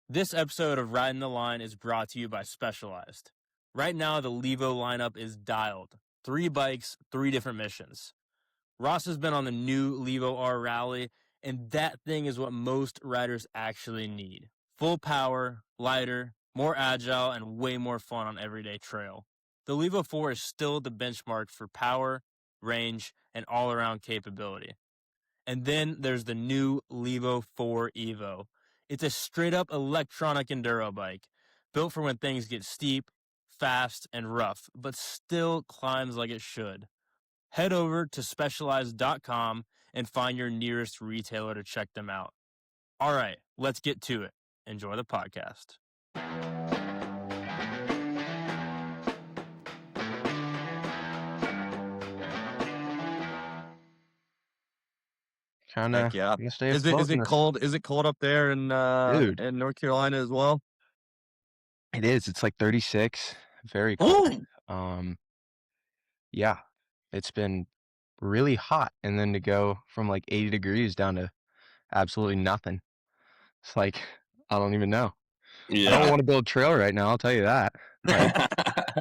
This episode of Ridin the Line is brought to you by Specialized. Right now, the Levo lineup is dialed. 3 bikes, 3 different missions. Ross has been on the new Levo R Rally, and that thing is what most riders actually need. Full power, lighter, more agile, and way more fun on everyday trail. The Levo 4 is still the benchmark for power, range, and all-around capability. And then there's the new Levo 4 Evo. It's a straight-up electronic enduro bike, built for when things get steep, fast, and rough, but still climbs like it should. Head over to specialized.com and find your nearest retailer to check them out. All right, let's get to it. Enjoy the podcast. Kind of Heck yeah. stay Is afloat in it this. cold? Is it cold up there in Dude. North Carolina as well? It is. It's like 36. Very cold. Ooh. Yeah, it's been really hot, and then to go from like 80 degrees down to absolutely nothing. It's like, I don't even know. I don't want to build trail right now, I'll tell you that. Like,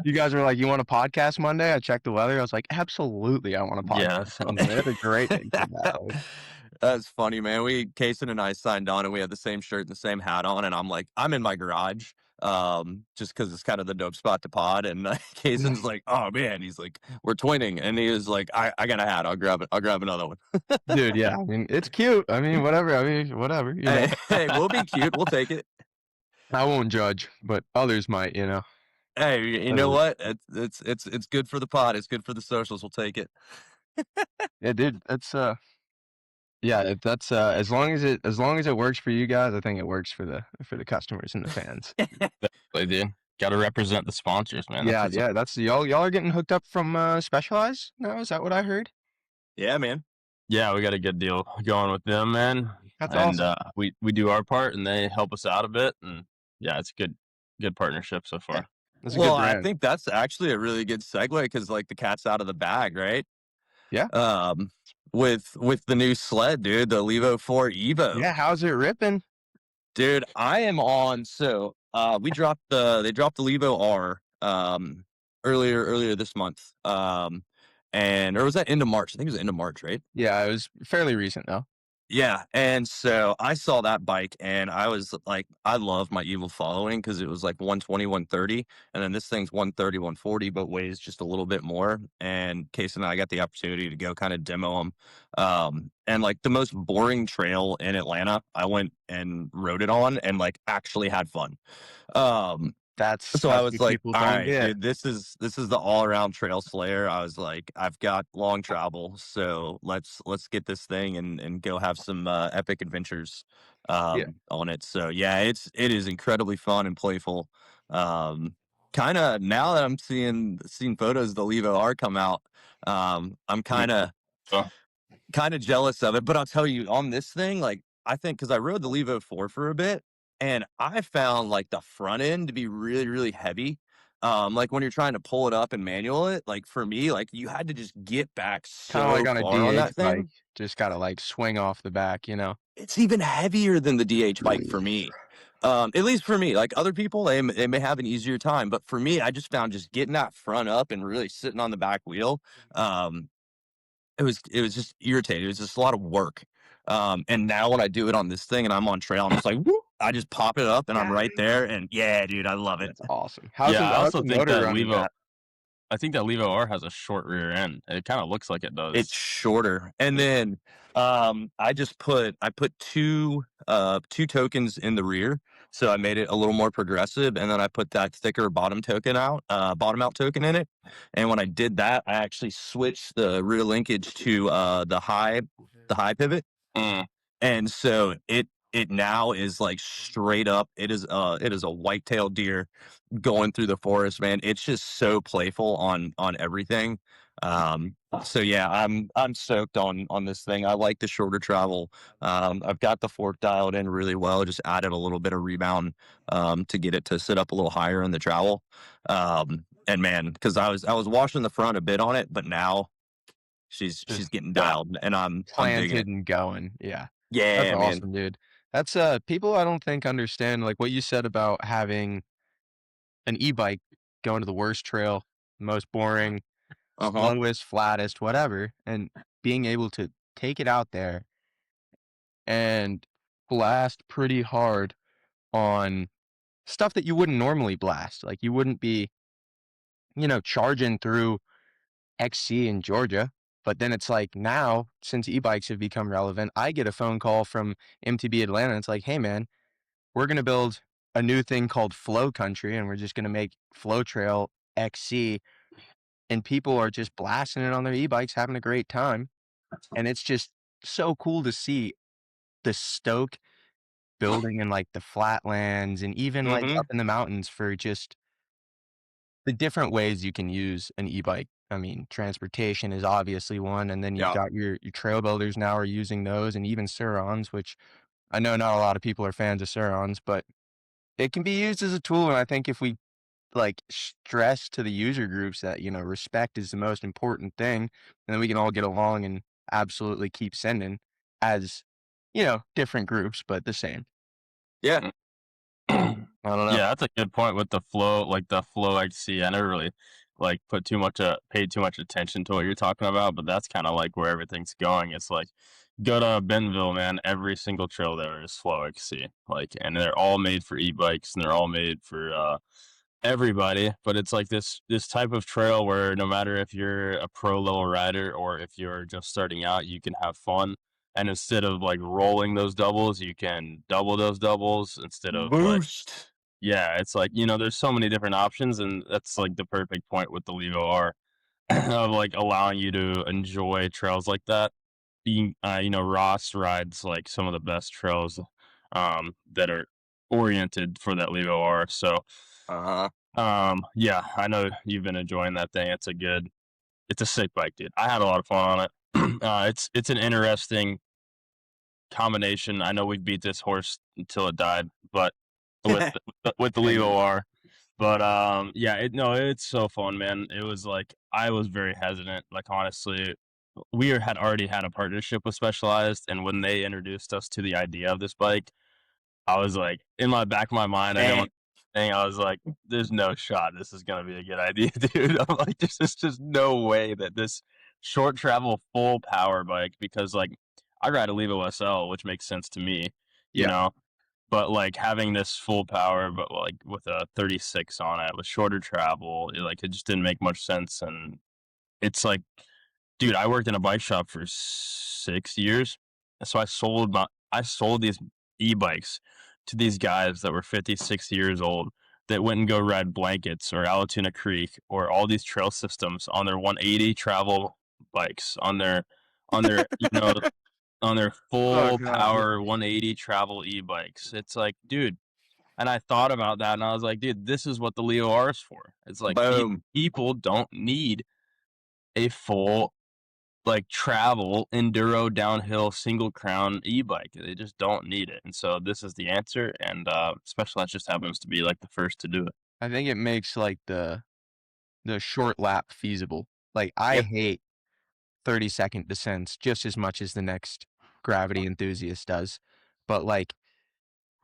you guys were like, you want a podcast Monday? I checked the weather. I was like, absolutely, I want a podcast Monday. That's a great thing for that. That's funny, man. Kaysen and I signed on, and we had the same shirt and the same hat on, and I'm like, I'm in my garage, just because it's kind of the dope spot to pod. And Kaysen's like, oh man, he's like, we're twinning, and he was like, I got a hat, I'll grab it, I'll grab another one. Dude, yeah, I mean, it's cute. I mean, whatever. You know. Hey, we'll be cute. We'll take it. I won't judge, but others might, you know. Hey, you know what? It's good for the pod. It's good for the socials. We'll take it. Yeah, dude, that's yeah, that's as long as it works for you guys, I think it works for the customers and the fans. Definitely, dude. Got to represent the sponsors, man. Yeah, that's y'all are getting hooked up from Specialized now. Is that what I heard? Yeah, man. Yeah, we got a good deal going with them, man. That's awesome. We do our part, and they help us out a bit, and yeah, it's a good partnership so far. That's well, I think that's actually a really good segue because like the cat's out of the bag, right? Yeah. With the new sled, dude, the Levo 4 Evo. Yeah, how's it ripping? Dude, I am on. So they dropped the Levo R earlier this month. Or was that end of March? I think it was end of March, right? Yeah, it was fairly recent though. Yeah, and so I saw that bike, and I was like, I love my Evo following because it was like 120, 130, and then this thing's 130, 140, but weighs just a little bit more. And Case and I got the opportunity to go kind of demo them. And like the most boring trail in Atlanta, I went and rode it on and like actually had fun. So I was like, all right, dude, this is the all around trail slayer. I was like, I've got long travel, so let's get this thing and go have some epic adventures on it. So yeah, it is incredibly fun and playful. Kind of now that I'm seeing photos of the Levo R come out, I'm kind of jealous of it. But I'll tell you, on this thing, like I think because I rode the Levo 4 for a bit. And I found like the front end to be really, really heavy. Like when you're trying to pull it up and manual it, like for me, like you had to just get back so kind of like on a far on that DH bike, thing. just gotta like swing off the back, you know. It's even heavier than the DH bike for me. At least for me. Like other people, they may have an easier time, but for me, I just found just getting that front up and really sitting on the back wheel. It was just irritating. It was just a lot of work. And now when I do it on this thing and I'm on trail, I'm just like, whoop, I just pop it up and I'm right there. And yeah, dude, I love it. That's awesome. I also think that Levo, I think that Levo R has a short rear end. It kind of looks like it does. It's shorter. And then I put two tokens in the rear. So I made it a little more progressive, and then I put that thicker bottom out token in it. And when I did that, I actually switched the rear linkage to the high pivot. And so it now is like straight up. It is a white-tailed deer going through the forest, man. It's just so playful on everything. So yeah, I'm stoked on this thing. I like the shorter travel. I've got the fork dialed in really well. Just added a little bit of rebound to get it to sit up a little higher in the travel. And man, because I was washing the front a bit on it, but now she's getting dialed, and I'm planted and going. Yeah, yeah, that's man. awesome, dude. That's people I don't think understand like what you said about having an e-bike going to the worst trail, most boring, Uh-huh. slowest, flattest, whatever, and being able to take it out there and blast pretty hard on stuff that you wouldn't normally blast. Like you wouldn't be, charging through XC in Georgia. But then it's like now, since e-bikes have become relevant, I get a phone call from MTB Atlanta. And it's like, hey man, we're gonna build a new thing called Flow Country, and we're just gonna make Flow Trail XC, and people are just blasting it on their e-bikes, having a great time. And it's just so cool to see the stoke building in like the flatlands and even like Mm-hmm. up in the mountains for just the different ways you can use an e-bike. I mean, transportation is obviously one, and then you've Yeah. got your trail builders now are using those, and even Surons, which I know not a lot of people are fans of Surons, but it can be used as a tool. And I think if we like stress to the user groups that, respect is the most important thing, and then we can all get along and absolutely keep sending as, different groups, but the same. Yeah. I don't know. Yeah, that's a good point with the flow, like the flow XC. I never really like paid too much attention to what you're talking about, but that's kind of like where everything's going. It's like go to Bentonville, man. Every single trail there is flow XC, like, and they're all made for e-bikes and they're all made for everybody. But it's like this type of trail where no matter if you're a pro level rider or if you're just starting out, you can have fun. And instead of like rolling those doubles, you can double those doubles instead of like Boost. yeah, it's like, there's so many different options, and that's like the perfect point with the Levo R of like allowing you to enjoy trails like that. Ross rides like some of the best trails that are oriented for that Levo R. So, Uh-huh. yeah, I know you've been enjoying that thing. It's a sick bike, dude. I had a lot of fun on it. It's an interesting combination. I know we beat this horse until it died, but with the Levo R. But yeah, it's so fun, man. It was like I was very hesitant. Like honestly, had already had a partnership with Specialized, and when they introduced us to the idea of this bike, I was like, in my back of my mind, I didn't want thing. I was like, "There's no shot this is gonna be a good idea, dude." I'm like, "There's just no way that this short travel full power bike." Because like, I ride a Levo SL, which makes sense to me, you Yeah. know. But like having this full power, but like with a 36 on it, with shorter travel, it just didn't make much sense. And it's like, dude, I worked in a bike shop for 6 years, so I sold these e-bikes to these guys that were 50, 60 years old that went and go ride blankets or Alatoona Creek or all these trail systems on their 180 travel bikes on their Oh full God. power 180 travel e-bikes. It's like, dude, and I thought about that and I was like, dude, this is what the Leo R is for. It's like these Boom. people don't need a full like travel enduro downhill single crown e-bike. They just don't need it. And so this is the answer, and Specialized just happens to be like the first to do it. I think it makes like the short lap feasible. Like I Yep. hate 30-second descents just as much as the next gravity enthusiast does. But like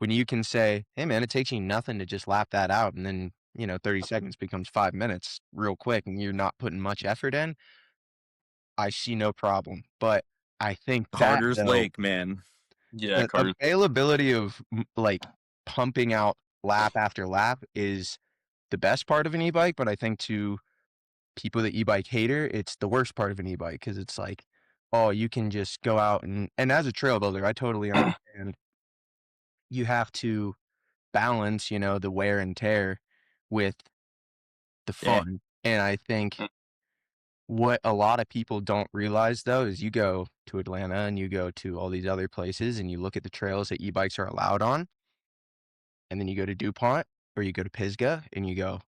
when you can say, hey man, it takes you nothing to just lap that out, and then 30 seconds becomes 5 minutes real quick and you're not putting much effort in, I see no problem. But I think that Carter's though, Lake, man. Yeah, the Carter. availability of like pumping out lap after lap is the best part of an e-bike, but I think to people that e-bike hater, it's the worst part of an e-bike because it's like, oh, you can just go out and as a trail builder, I totally understand. You have to balance, the wear and tear with the Yeah. fun. And I think what a lot of people don't realize though is you go to Atlanta and you go to all these other places and you look at the trails that e-bikes are allowed on, and then you go to DuPont or you go to Pisgah and you go,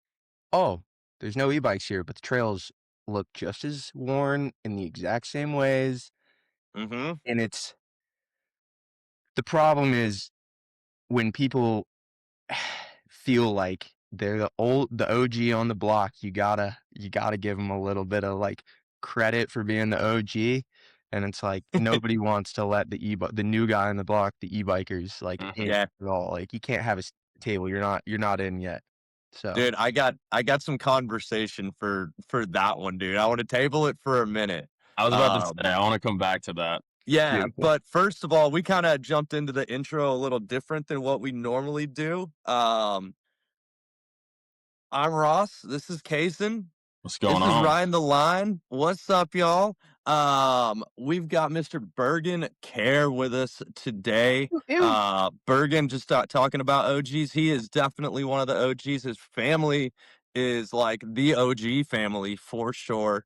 oh, there's no e-bikes here, but the trails look just as worn in the exact same ways. Mm-hmm. And the problem is when people feel like they're the OG on the block, you gotta give them a little bit of like credit for being the OG. and it's like nobody wants to let the new guy on the block, the e-bikers, like in Yeah. at all. Like you can't have a table. You're not in yet. So Dude, I got some conversation for that one, dude. I want to table it for a minute. I was about to say, I want to come back to that. Yeah, beautiful. but first of all, we kind of jumped into the intro a little different than what we normally do. I'm Ross. This is Kaysen. What's going This is on? Ridin the Line. What's up, y'all? We've got Mr. Bergen Khare with us today. Bergen, just talking about OGs. He is definitely one of the OGs. His family is like the OG family for sure.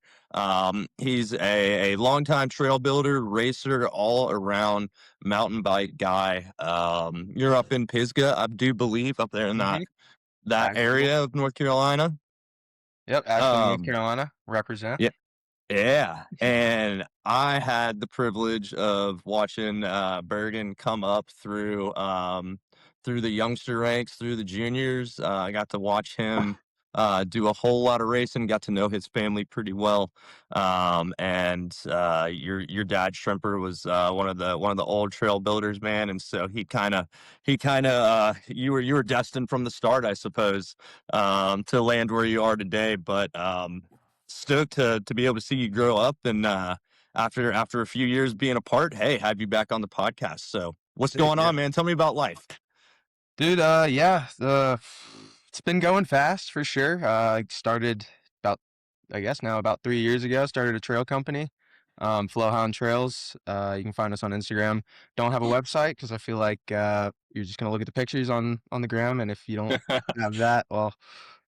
He's a longtime trail builder, racer, all around mountain bike guy. You're up in Pisgah, I do believe, up there in that Asheville. area of North Carolina. Yep, Asheville, North Carolina, represent. Yeah. Yeah, and I had the privilege of watching Bergen come up through the youngster ranks, through the juniors. I got to watch him do a whole lot of racing. Got to know his family pretty well. And your dad Shrimper was one of the old trail builders, man. And so he kind of you were destined from the start, I suppose, to land where you are today. But stoked to be able to see you grow up, and after a few years being apart, hey, have you back on the podcast. So what's going on, man? Tell me about life. Dude, yeah, it's been going fast for sure. I started about 3 years ago. Started a trail company, Flowhound Trails. You can find us on Instagram. Don't have a website because I feel like you're just gonna look at the pictures on the gram, and if you don't have that, well,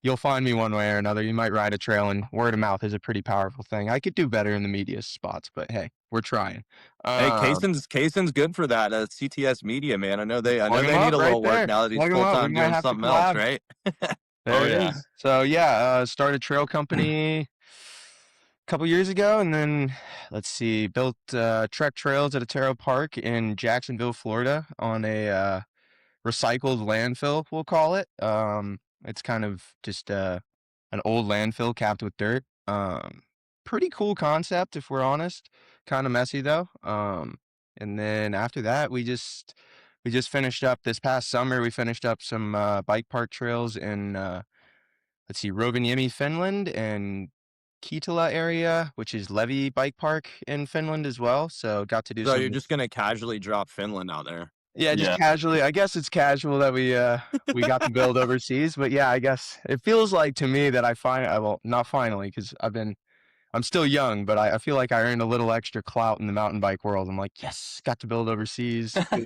you'll find me one way or another. You might ride a trail, and word of mouth is a pretty powerful thing. I could do better in the media spots, but hey, we're trying. Hey, Kaysen's good for that. CTS Media, man. I know they Plug him need up a right little work there. now that he's Plug him full up. We time might doing have to something else, collab. right? There it is. So yeah, started trail company a couple years ago, and then let's see, built Trek Trails at Otero Park in Jacksonville, Florida, on a recycled landfill, we'll call it. It's kind of just an old landfill capped with dirt. Pretty cool concept, if we're honest. Kind of messy though. And then after that, we just finished up this past summer. We finished up some bike park trails in let's see, Rovaniemi, Finland, and Kitila area, which is Levi Bike Park in Finland as well. So got to do So some. you're just gonna casually drop Finland out there? Yeah, just casually. I guess it's casual that we got to build overseas, but yeah, I guess it feels like to me that well, not finally, because I'm still young, but I feel like I earned a little extra clout in the mountain bike world. I'm like, yes, got to build overseas. Feel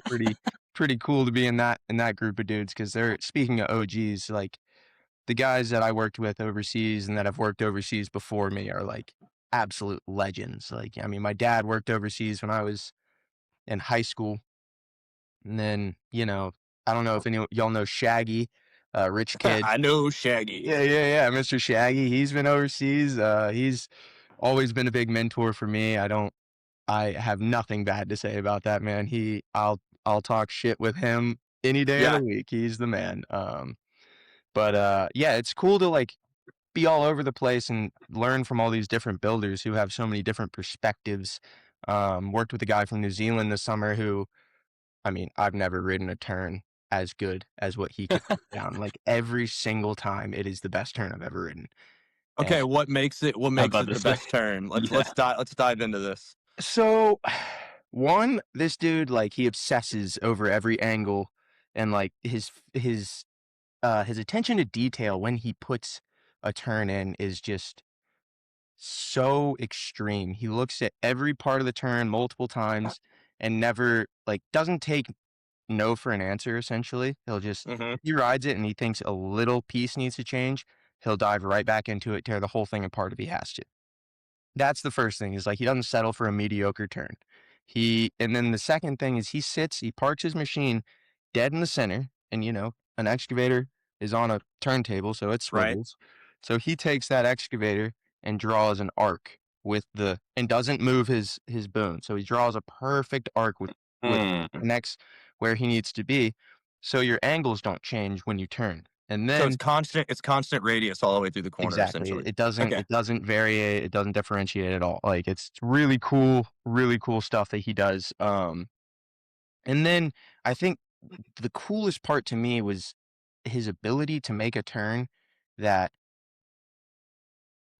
pretty cool to be in that group of dudes, because they're, speaking of OGs, like the guys that I worked with overseas and that have worked overseas before me are like absolute legends. Like, I mean, my dad worked overseas when I was in high school. And then, I don't know if any of y'all know Shaggy, Rich Kid. I know Shaggy. Yeah, Mr. Shaggy. He's been overseas. He's always been a big mentor for me. I have nothing bad to say about that man. I'll talk shit with him any day of the week. He's the man. But yeah, it's cool to like be all over the place and learn from all these different builders who have so many different perspectives. Worked with a guy from New Zealand this summer who, I mean, I've never ridden a turn as good as what he could put down. Like every single time, it is the best turn I've ever ridden. Okay, And what makes it the best turn? Let's dive into this. so, one, this dude, like, he obsesses over every angle, and like his attention to detail when he puts a turn in is just so extreme. He looks at every part of the turn multiple times and never, like, doesn't take no for an answer, essentially. He'll just, he rides it and he thinks a little piece needs to change, he'll dive right back into it, tear the whole thing apart if he has to. That's the first thing, is like he doesn't settle for a mediocre turn. And then the second thing is he parks his machine dead in the center, and an excavator is on a turntable, so it swivels. So he takes that excavator and draws an arc and doesn't move his boom. So he draws a perfect arc with connects where he needs to be. So your angles don't change when you turn. And So then it's constant radius all the way through the corner, exactly, essentially. it doesn't Okay. it doesn't vary, it doesn't differentiate at all. Like it's really cool stuff that he does. And then I think the coolest part to me was his ability to make a turn that,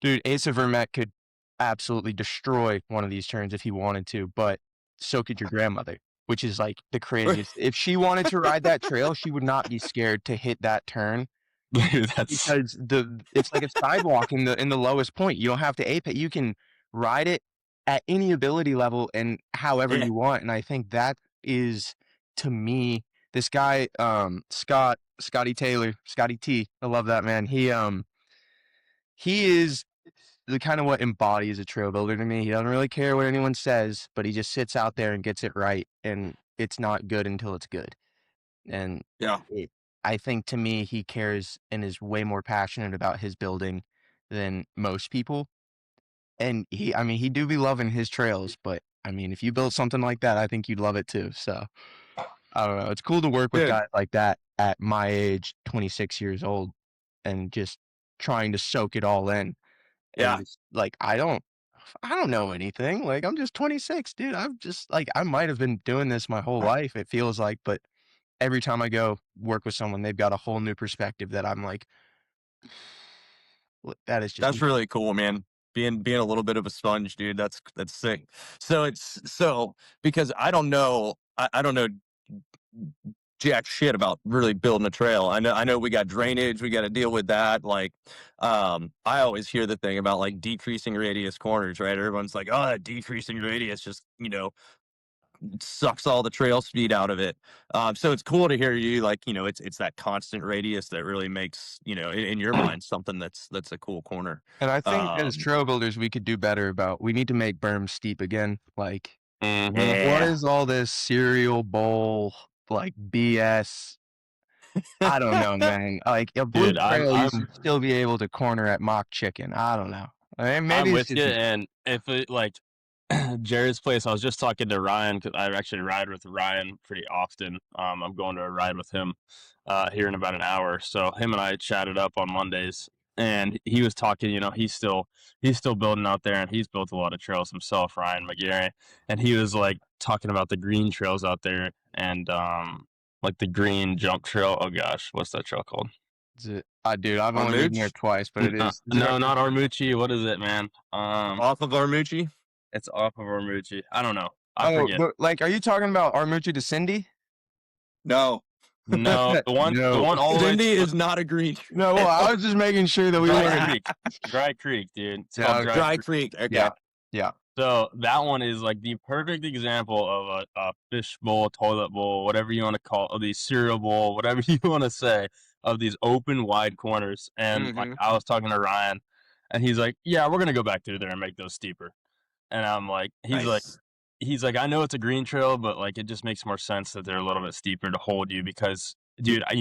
dude, Asa Vermette could absolutely destroy one of these turns if he wanted to, but so could your grandmother, which is like the craziest. If she wanted to ride that trail, she would not be scared to hit that turn Dude, that's because it's like a sidewalk in the lowest point. You don't have to ape it. You can ride it at any ability level and however Yeah. you want. And I think that is, to me, this guy, Scotty T. I love that man. He is the kind of what embodies a trail builder to me. He doesn't really care what anyone says, but he just sits out there and gets it right, and it's not good until it's good. And Yeah. I think to me, he cares and is way more passionate about his building than most people. And he do be loving his trails, but I mean, if you built something like that, I think you'd love it too. So I don't know. It's cool to work with Dude. guys like that at my age, 26 years old, and just trying to soak it all in. Yeah. And just, like, I don't know anything. Like, I'm just 26, dude. I'm just like, I might have been doing this my whole life, it feels like, but every time I go work with someone, they've got a whole new perspective that I'm like, that is just That's really cool, man. Being a little bit of a sponge, dude. That's sick. So because I don't know jack shit about really building a trail. I know we got drainage, we got to deal with that. Like, I always hear the thing about like decreasing radius corners, right? Everyone's like, oh, that decreasing radius just, sucks all the trail speed out of it. So it's cool to hear you like, it's that constant radius that really makes, in your mind, something that's a cool corner. And I think as trail builders, we could do better about, we need to make berms steep again. Like, what is all this cereal bowl, like BS? I don't know, man. Like a blue Dude, trail, you should still be able to corner at mock chicken. I don't know. I mean, maybe I'm it's with you, and if it like Jared's place, I was just talking to Ryan because I actually ride with Ryan pretty often. I'm going to a ride with him here in about an hour. So him and I chatted up on Mondays, and he was talking. He's still building out there, and he's built a lot of trails himself, Ryan McGarry. And he was like talking about the green trails out there, and like the green jump trail. Oh gosh, what's that trail called? Is it, dude, I've only been there twice, but it is. No, not Armucci. What is it, man? Off of Armucci? It's off of Armucci. I don't know. I forget. But like, are you talking about Armucci to Cindy? No. No, the one all the way. Cindy is not a green. No, well, I was just making sure that we were Dry Creek, dude. It's called Dry Creek. Okay. Yeah. So that one is like the perfect example of a fish bowl, toilet bowl, whatever you want to call it, the cereal bowl, whatever you want to say, of these open, wide corners. And like I was talking to Ryan, and he's like, "Yeah, we're gonna go back through there and make those steeper." And I'm like, he's like, I know it's a green trail, but like it just makes more sense that they're a little bit steeper to hold you because, dude, I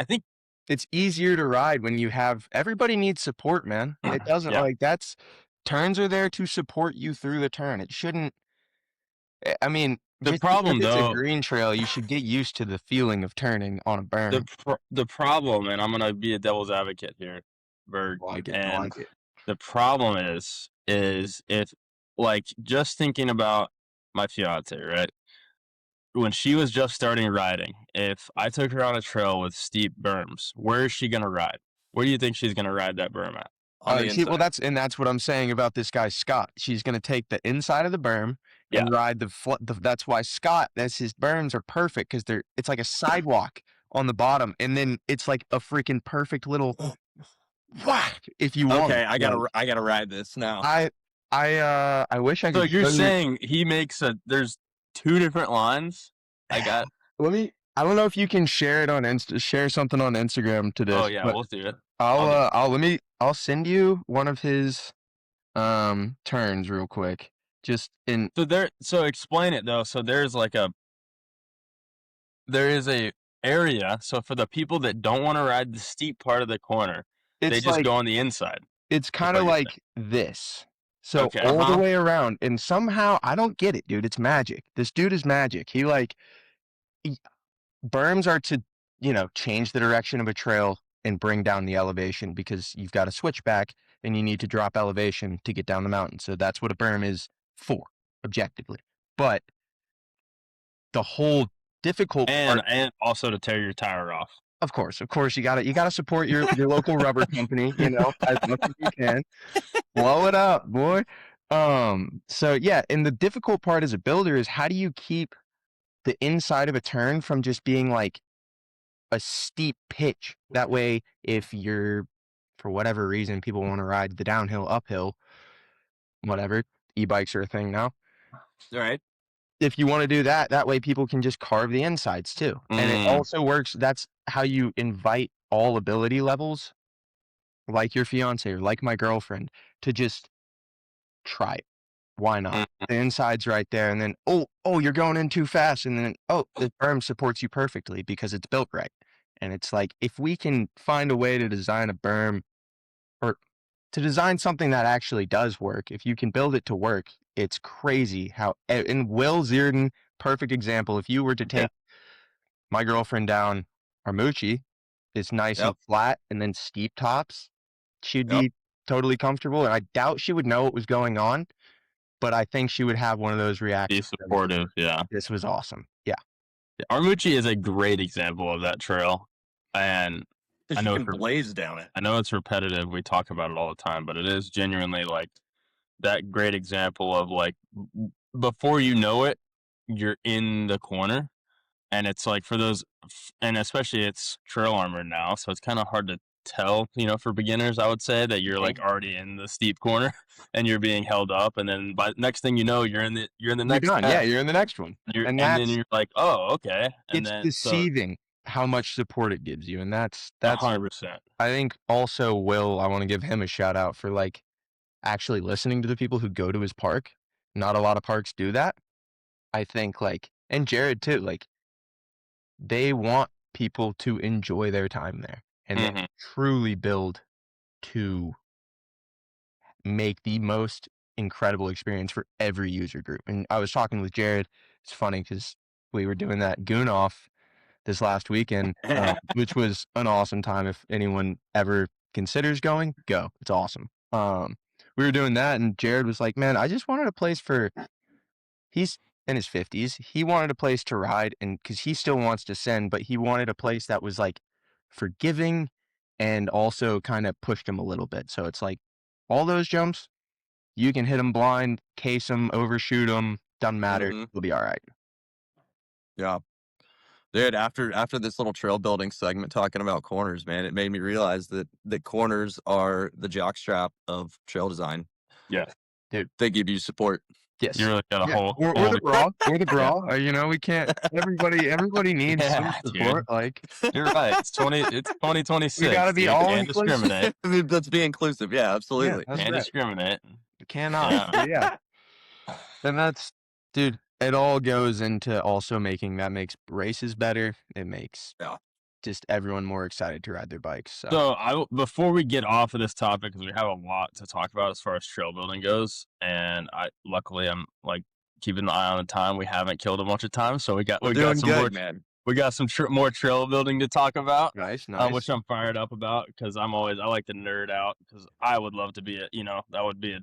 think it's easier to ride when you have everybody needs support, man. It doesn't like turns are there to support you through the turn. It shouldn't. I mean, the problem though, it's a green trail. You should get used to the feeling of turning on a berm. The problem, and I'm gonna be a devil's advocate here, Berg, and the problem is if like just thinking about my fiance, right? When she was just starting riding, if I took her on a trail with steep berms, where is she gonna ride? Where do you think she's gonna ride that berm at? Well, that's what I'm saying about this guy Scott. She's gonna take the inside of the berm and ride that's why Scott. His berms are perfect because it's like a sidewalk on the bottom, and then it's like a freaking perfect little whack if you want. Okay, I gotta ride this now. I wish I could. So you're saying he makes there's two different lines? I don't know if you can share it on share something on Instagram to this. Oh yeah, we'll do it. I'll send you one of his turns real quick. So explain it though. So there is a area. So for the people that don't want to ride the steep part of the corner, they just go on the inside. It's kind of like this. So all the way around, and somehow I don't get it, dude. It's magic. This dude is magic. Berms are to, change the direction of a trail and bring down the elevation, because you've got a switchback and you need to drop elevation to get down the mountain. So that's what a berm is for, objectively. But the whole difficult part, and also to tear your tire off. of course, you gotta support your local rubber company, as much as you can. Blow it up, boy. So yeah, and the difficult part as a builder is, how do you keep the inside of a turn from just being like a steep pitch? That way, if you're, for whatever reason, people want to ride the downhill, uphill, whatever, e-bikes are a thing now. All right. If you want to do that, that way people can just carve the insides too. And it also works. That's how you invite all ability levels, like your fiance or like my girlfriend, to just try it. Why not? The inside's right there. And then, oh, you're going in too fast. And then, the berm supports you perfectly because it's built right. And it's like, if we can find a way to design a berm, or to design something that actually does work, if you can build it to work, it's crazy how, and Will Zierden, perfect example. If you were to take my girlfriend down Armucci, it's nice and flat and then steep tops, she'd be totally comfortable. And I doubt she would know what was going on, but I think she would have one of those reactions. Be supportive, yeah. This was awesome. Yeah. Armucci is a great example of that trail. And I know you can blaze down it. I know it's repetitive. We talk about it all the time, but it is genuinely like that great example of like, before you know it, you're in the corner. And it's like, for those, and especially it's trail armor now, so it's kind of hard to tell, for beginners, I would say, that you're like already in the steep corner and you're being held up, and then by next thing you know, you're in the next one. Yeah, you're in the next one. And then you're like, oh, okay. And it's then deceiving how much support it gives you, and that's 100%. I think also Will, I want to give him a shout out for like actually listening to the people who go to his park. Not a lot of parks do that. I think like, and Jared too, like, they want people to enjoy their time there, and they truly build to make the most incredible experience for every user group. And I was talking with Jared. It's funny because we were doing that goon off this last weekend, which was an awesome time. If anyone ever considers going, go. It's awesome. We were doing that, and Jared was like, man, I just wanted a place for, he's in his 50s. He wanted a place to ride, and because he still wants to send, but he wanted a place that was like forgiving and also kind of pushed him a little bit. So it's like, all those jumps, you can hit them blind, case them, overshoot them, doesn't matter. You'll be all right. Yeah. Dude, after this little trail building segment talking about corners, man, it made me realize that corners are the jockstrap of trail design. Yeah. Dude, they give you support. Yes. You really got a whole. We're the bra. We're the bra. We can't. Everybody needs some support. Dude. Like, you're right. It's 2026. We gotta be all inclusive. Discriminate. Let's be inclusive. Yeah, absolutely. Yeah, Can't discriminate. You cannot. Yeah. And that's, dude. It all goes into also that makes races better. It makes just everyone more excited to ride their bikes. So before we get off of this topic, because we have a lot to talk about as far as trail building goes, and luckily I'm like keeping an eye on the time. We haven't killed a bunch of time, so we got some more, man. We got some more trail building to talk about. Nice. Which I'm fired up about, because I like to nerd out, because I would love to be that would be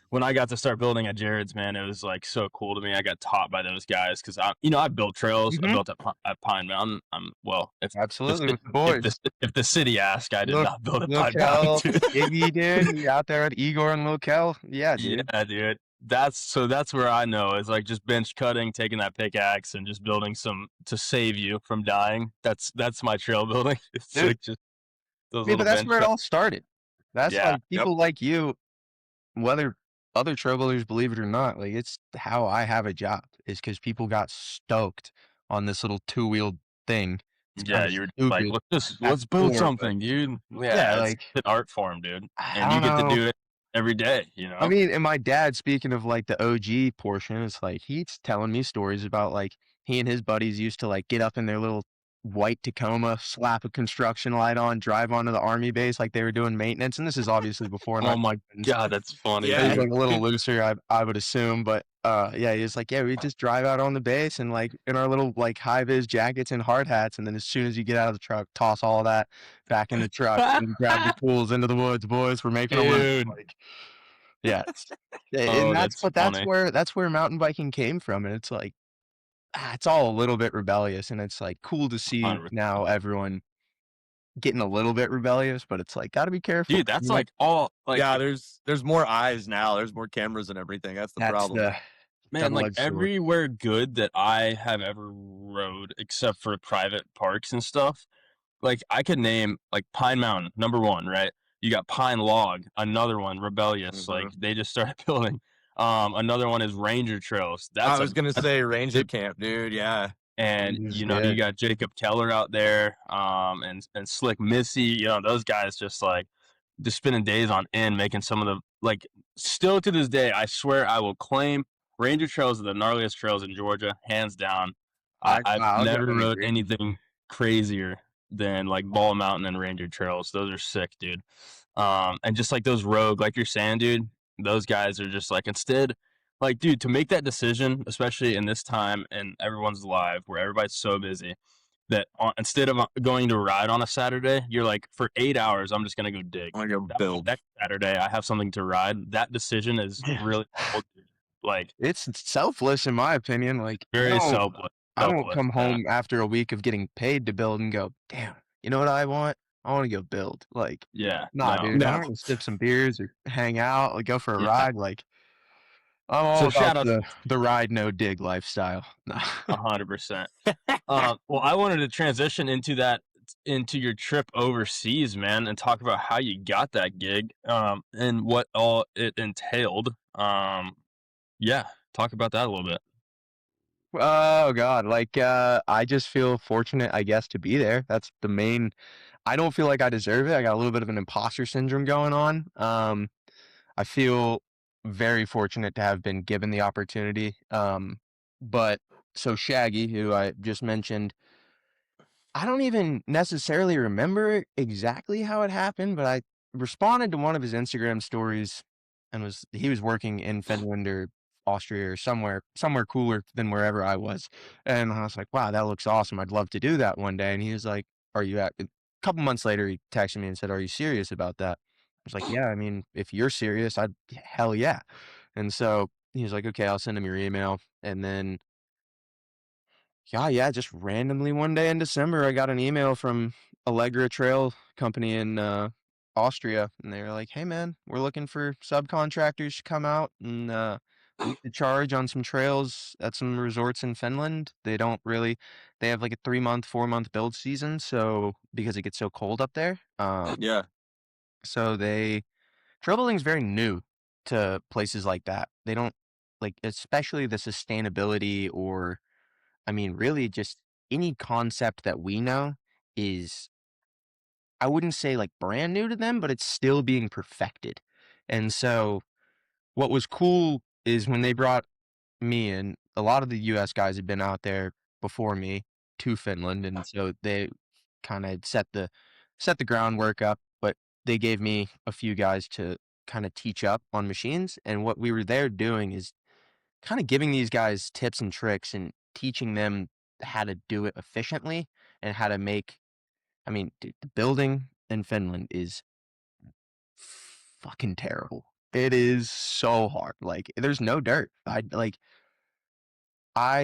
when I got to start building at Jared's, man, it was like so cool to me. I got taught by those guys, because I built trails. I built at Pine Mountain. Absolutely with the boys. If the city asked, I did not build at Pine Mountain. Iggy did. You out there at Igor and Lil Kel? Yeah, dude. Yeah, dude. That's where I know is like just bench cutting, taking that pickaxe, and just building some to save you from dying. That's my trail building. It's like just those little. But that's where it all started. That's like people like you, whether other trail builders believe it or not, like, it's how I have a job, is because people got stoked on this little two-wheeled thing. You're like, let's build something, dude. Yeah, like an art form, dude, and you get to do it every day. I mean, and my dad, speaking of like the OG portion, it's like he's telling me stories about like he and his buddies used to like get up in their little white Tacoma, slap a construction light on, drive onto the army base like they were doing maintenance. And this is obviously before. Oh my God, that's funny. Yeah, like a little looser, I would assume. But Yeah, he was like, yeah, we just drive out on the base and like in our little like high vis jackets and hard hats, and then as soon as you get out of the truck, toss all that back in the truck and grab your tools into the woods, boys. We're making a living. Dude. Like, yeah, Oh, and that's that's funny. where mountain biking came from, and it's like it's all a little bit rebellious, and it's like cool to see 100%. now everyone getting a little bit rebellious, but it's like gotta be careful. Dude, that's like all like yeah, there's more eyes now. There's more cameras and everything. That's the that's problem. the man, like double-edged sword. everywhere good that I have ever rode, except for private parks and stuff. Like I could name like Pine Mountain, number 1, right? You got Pine Log, another one, rebellious. Like they just started building. Another one is Ranger Trails. I was gonna say Ranger Camp, dude. Yeah. and you know Yeah. you got Jacob Keller out there, and Slick Missy. You know those guys just like just spending days on end making some of the like. Still to this day, I swear I will claim Ranger Trails are the gnarliest trails in Georgia, hands down. I've I'll never definitely rode agree. anything crazier than like Ball Mountain and Ranger Trails. Those are sick, dude. And just like those rogue, like you're saying, dude, those guys are just like instead, like, dude, to make that decision, especially in this time and everyone's live where everybody's so busy, that instead of going to ride on a Saturday, you're like, for 8 hours, I'm just gonna go dig. I'm gonna go build. Next Saturday, I have something to ride. That decision is really cool, dude. Like It's selfless in my opinion. Like very selfless. I don't come Yeah. home after a week of getting paid to build and go, damn, you know what I want? I want to go build. Like, Yeah. nah, No. dude, I No. want to sip some beers or hang out, like go for a Yeah. ride. Like, I'm all So about shout out the ride no dig lifestyle. 100%. Well, I wanted to transition into your trip overseas, man, and talk about how you got that gig, and what all it entailed. Yeah, talk about that a little bit. Oh God, like I just feel fortunate, I guess, to be there. That's the main. I don't feel like I deserve it. I got a little bit of an imposter syndrome going on. I feel very fortunate to have been given the opportunity. But so Shaggy, who I just mentioned, I don't even necessarily remember exactly how it happened, but I responded to one of his Instagram stories and he was working in Finland or Austria or somewhere cooler than wherever I was. And I was like, wow, that looks awesome. I'd love to do that one day. And he was like, are you at a couple months later he texted me and said, are you serious about that? I was like, yeah, I mean, if you're serious, hell yeah. And so he was like, okay, I'll send him your email. And then yeah, just randomly one day in December, I got an email from Allegra Trail Company in Austria, and they were like, "Hey, man, we're looking for subcontractors to come out and lead the charge on some trails at some resorts in Finland. They have like a 3-month, 4-month build season, so because it gets so cold up there, Yeah. so trail building is very new to places like that. They don't like, especially the sustainability or." I mean, really just any concept that we know is, I wouldn't say like brand new to them, but it's still being perfected. And so what was cool is when they brought me in, a lot of the US guys had been out there before me to Finland. And so they kind of set the groundwork up, but they gave me a few guys to kind of teach up on machines. And what we were there doing is kind of giving these guys tips and tricks and teaching them how to do it efficiently and how to make. I mean, dude, the building in Finland is fucking terrible. It is so hard. Like, there's no dirt. I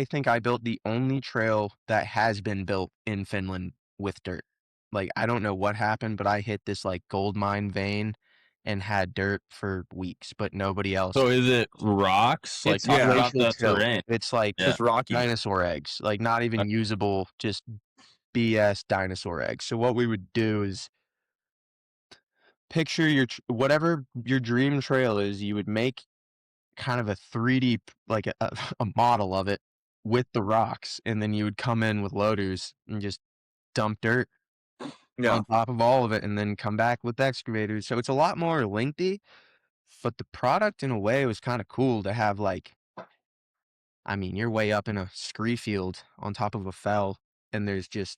think I built the only trail that has been built in Finland with dirt. Like, I don't know what happened, but I hit this like gold mine vein and had dirt for weeks, but nobody else. So is it rocks? Like It's talk about glacial the till. terrain. It's like Yeah. Just rocky. dinosaur eggs, like not even usable, just BS dinosaur eggs. So what we would do is picture whatever your dream trail is, you would make kind of a 3D, like a model of it with the rocks, and then you would come in with loaders and just dump dirt Yeah. on top of all of it and then come back with excavators. So it's a lot more lengthy, but the product in a way was kind of cool to have. Like, I mean, you're way up in a scree field on top of a fell, and there's just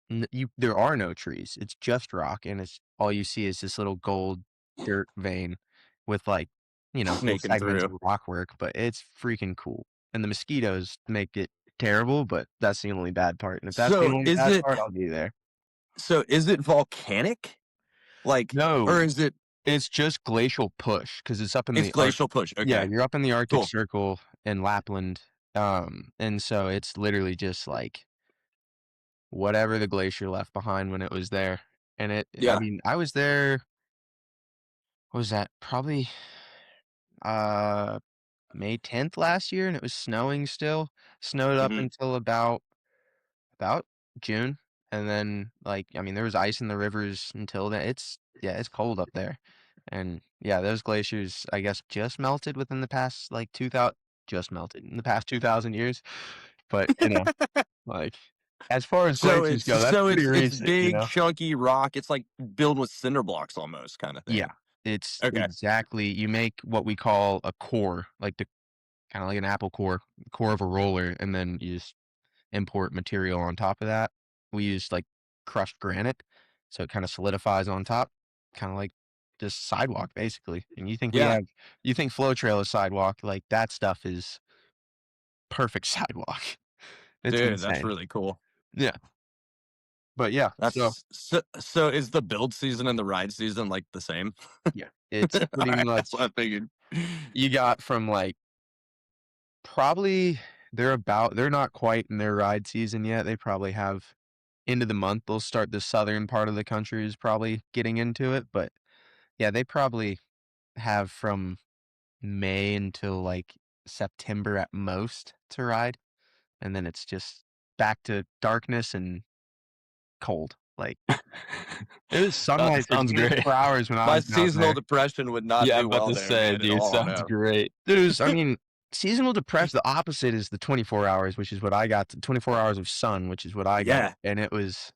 there are no trees. It's just rock, and it's all you see is this little gold dirt vein with like, little Snaking segments through. of rock work. But it's freaking cool. and the mosquitoes make it terrible, but that's the only bad part. And if that's the So only is bad it part, I'll be there. so is it volcanic? Like, No, or is it? it's just glacial push because it's up in It's the Arctic. glacial push. Yeah, Okay, you're up in the Arctic cool. Circle in Lapland, and so it's literally just like whatever the glacier left behind when it was there. And I Yeah. mean, I was there. What was that? Probably uh May 10th last year, and it was snowing still. Snowed up Mhm. until about June, and then like I mean, there was ice in the rivers until then. It's cold up there, and yeah, those glaciers I guess just melted within the past like 2000 just melted in the past 2,000 years. But like as far as So glaciers it's go, that's so pretty it's recent, you big know. chunky rock. It's like built with cinder blocks almost kind of Yeah, thing. it's Okay. exactly you make what we call a core, like the kind of like an apple core of a roller, and then you just import material on top of that. We use like crushed granite, so it kind of solidifies on top, kind of like just sidewalk basically. And Yeah, you think flow trail is sidewalk, like that stuff is perfect sidewalk. It's dude, that's insane. really cool. Yeah, but yeah, so So is the build season and the ride season like the same? yeah, it's All pretty right, that's much what I figured. you got from like probably they're not quite in their ride season yet. They probably have end of the month they'll start the southern part of the country is probably getting into it, but yeah, they probably have from May until like September at most to ride, and then it's just back to darkness and cold. Like it was That sunlight for sounds great. 24 hours when I My was out seasonal there. depression would not Yeah, I'm do about well to there, say, man, at dude, all. sounds No. great. Dude, I mean, seasonal depression, the opposite is the 24 hours, which is what I got, 24 hours of sun, which is what I got. Yeah. And it was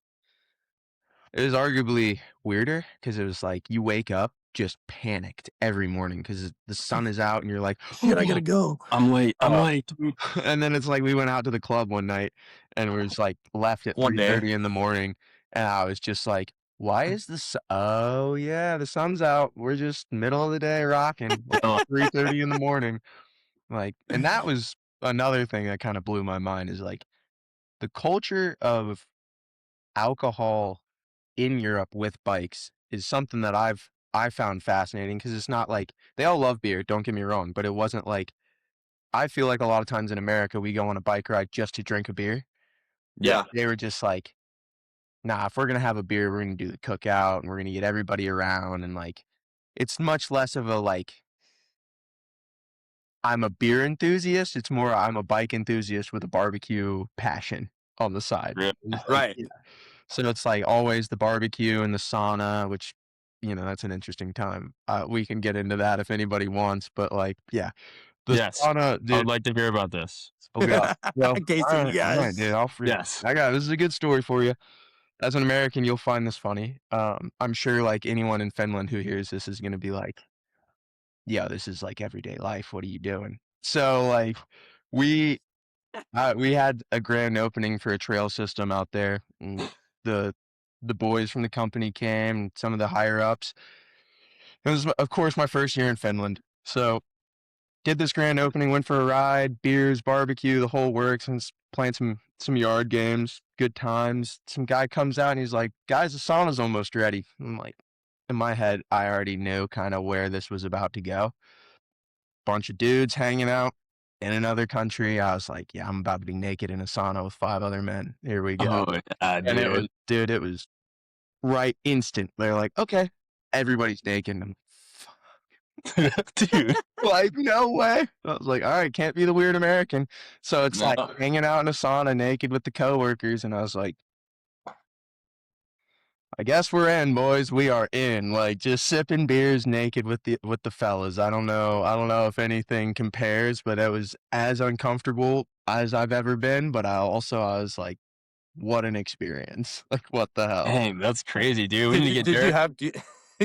arguably weirder because it was like you wake up just panicked every morning because the sun is out and you're like, Shit, I gotta go. I'm late. I'm Uh, late, dude. and then it's like we went out to the club one night and we was like left at One day. 3:30 in the morning, and I was just like, why is oh yeah, the sun's out. We're just middle of the day rocking like Oh, 3:30 in the morning. Like, and that was another thing that kind of blew my mind is like the culture of alcohol in Europe with bikes is something that I found fascinating because it's not like they all love beer, don't get me wrong, but it wasn't like I feel like a lot of times in America we go on a bike ride just to drink a beer. Yeah. They were just like, nah, if we're gonna have a beer, we're gonna do the cookout and we're gonna get everybody around, and like it's much less of a like I'm a beer enthusiast. It's more I'm a bike enthusiast with a barbecue passion on the side. really? It's like, Right. yeah. So it's like always the barbecue and the sauna, which that's an interesting time. We can get into that if anybody wants, but like, yeah, the Yes. sauna, I would dude. like to hear about this. Oh god. Well, Casey, all right, dude. yes. I'll free. Yes. This is a good story for you. As an American, you'll find this funny. I'm sure like anyone in Finland who hears this is gonna be like, yeah, this is like everyday life. What are you doing? So like we we had a grand opening for a trail system out there, and the boys from the company came, some of the higher ups. It was of course my first year in Finland. So did this grand opening, went for a ride, beers, barbecue, the whole works, and playing some yard games, good times. Some guy comes out and he's like, "Guys, the sauna's almost ready." I'm like, in my head, I already knew kind of where this was about to go. Bunch of dudes hanging out in another country. I was like, yeah, I'm about to be naked in a sauna with 5 other men. Here we go. Oh, yeah, And it was, dude. dude, it was right instant. They're like, okay, everybody's naked. And I'm Dude. like, no way. I was like, all right, can't be the weird American. So it's like No. hanging out in a sauna naked with the coworkers. And I was like, I guess we're in, boys. We are in. Like just sipping beers naked with the fellas. I don't know if anything compares, but it was as uncomfortable as I've ever been. But I was like, what an experience. Like what the hell? Dang, that's crazy, dude. We need to get Did you Jared. have? Go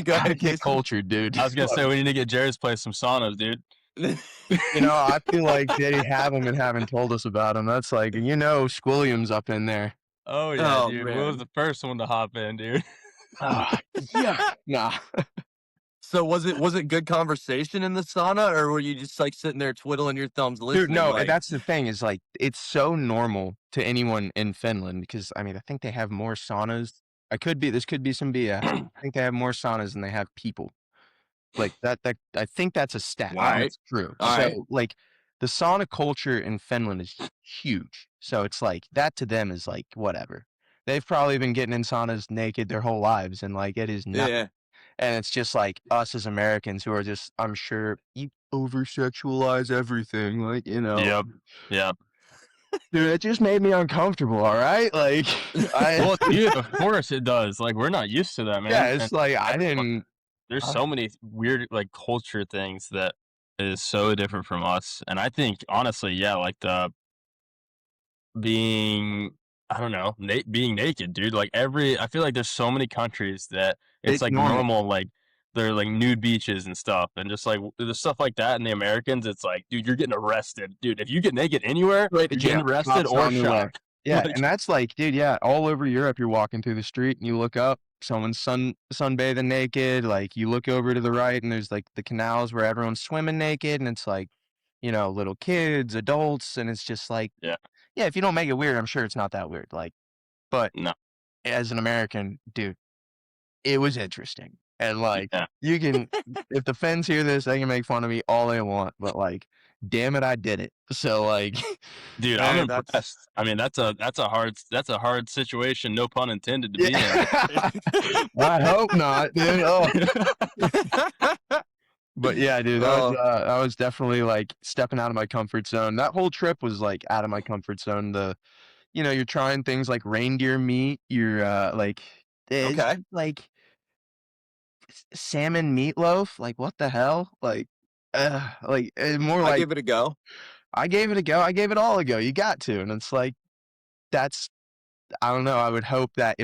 Gotta ahead, get Casey. cultured, dude. I was gonna say we need to get Jared's place some saunas, dude. I feel like they have them and haven't told us about them. That's like, Squilliam's up in there. Oh yeah, Oh, dude. Will was man. the first one to hop in, dude. Yeah. Nah. So was it good conversation in the sauna, or were you just like sitting there twiddling your thumbs listening? Dude, no, like, that's the thing is like it's so normal to anyone in Finland because I mean I think they have more saunas. This could be some BS. I think they have more saunas than they have people. Like that I think that's a stat. I don't know if Right. it's true. All So right. like the sauna culture in Finland is huge. So it's like that to them is like whatever. They've probably been getting in saunas naked their whole lives and like it is nothing. Yeah. And it's just like us as Americans who are just, I'm sure, you over sexualize everything. Like, you know. Yep. Dude, it just made me uncomfortable, all right? Like, Well, yeah, of course it does. Like, we're not used to that, man. yeah, it's And like, I that's what- didn't, There's so many weird, like, culture things that is so different from us. And I think, honestly, yeah, like being, I don't know, being naked, dude. Like, I feel like there's so many countries that it's like normal. normal, like, they're like nude beaches and stuff. And just like, there's stuff like that in the Americans. It's like, dude, you're getting arrested. Dude, if you get naked anywhere, you're getting arrested Cops or on your way. shot. Yeah, Like- and that's like, dude, yeah, all over Europe, you're walking through the street and you look up, someone's sunbathing naked. Like, you look over to the right and there's like the canals where everyone's swimming naked, and it's like, you know, little kids, adults, and it's just like, Yeah. yeah, if you don't make it weird, I'm sure it's not that weird. Like, but No. as an American, dude, it was interesting. And like, Yeah. you can, if the Finns hear this, they can make fun of me all they want, but like, damn it, I did it. So like, Dude, I'm impressed. I mean, that's a hard situation, no pun intended, to be in. I hope not, dude. Oh. But yeah, dude, that was definitely like stepping out of my comfort zone. That whole trip was like out of my comfort zone. You know, you're trying things like reindeer meat. You're like, Okay. like salmon meatloaf. Like, what the hell? Like more like I give it a go. I gave it a go. I gave it all a go. You got to, and it's like I don't know. I would hope that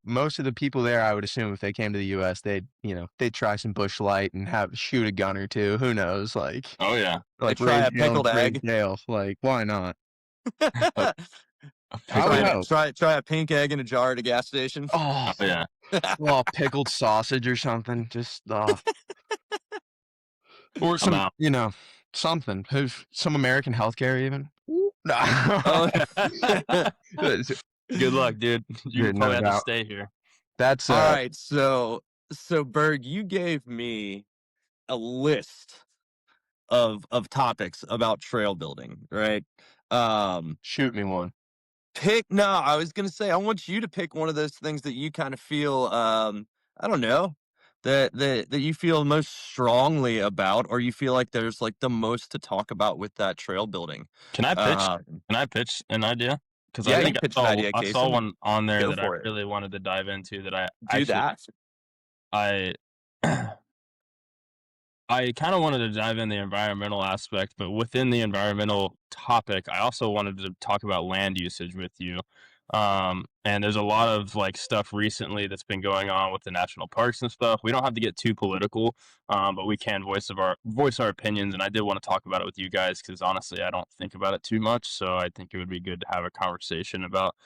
most of the people there, I would assume if they came to the U.S., they'd try some Bush Light and shoot a gun or two. Who knows? Like, Oh yeah, like try a pickled egg. Like, why not? Try a pink egg in a jar at a gas station. Oh yeah. Well, pickled sausage or something. Just or some, something. Some American healthcare even. No. Good luck, dude. You probably have to stay here. That's all right. So Berg, you gave me a list of topics about trail building, right? Shoot me one. I was gonna say I want you to pick one of those things that you kind of feel I don't know, that you feel most strongly about, or you feel like there's like the most to talk about with that trail building. Can I pitch an idea? Because yeah, I think I saw one on there that I it. really wanted to dive into that I kind of wanted to dive in the environmental aspect, but within the environmental topic, I also wanted to talk about land usage with you. And there's a lot of like stuff recently that's been going on with the national parks and stuff. We don't have to get too political, but we can voice our opinions. And I did want to talk about it with you guys because honestly, I don't think about it too much. So I think it would be good to have a conversation about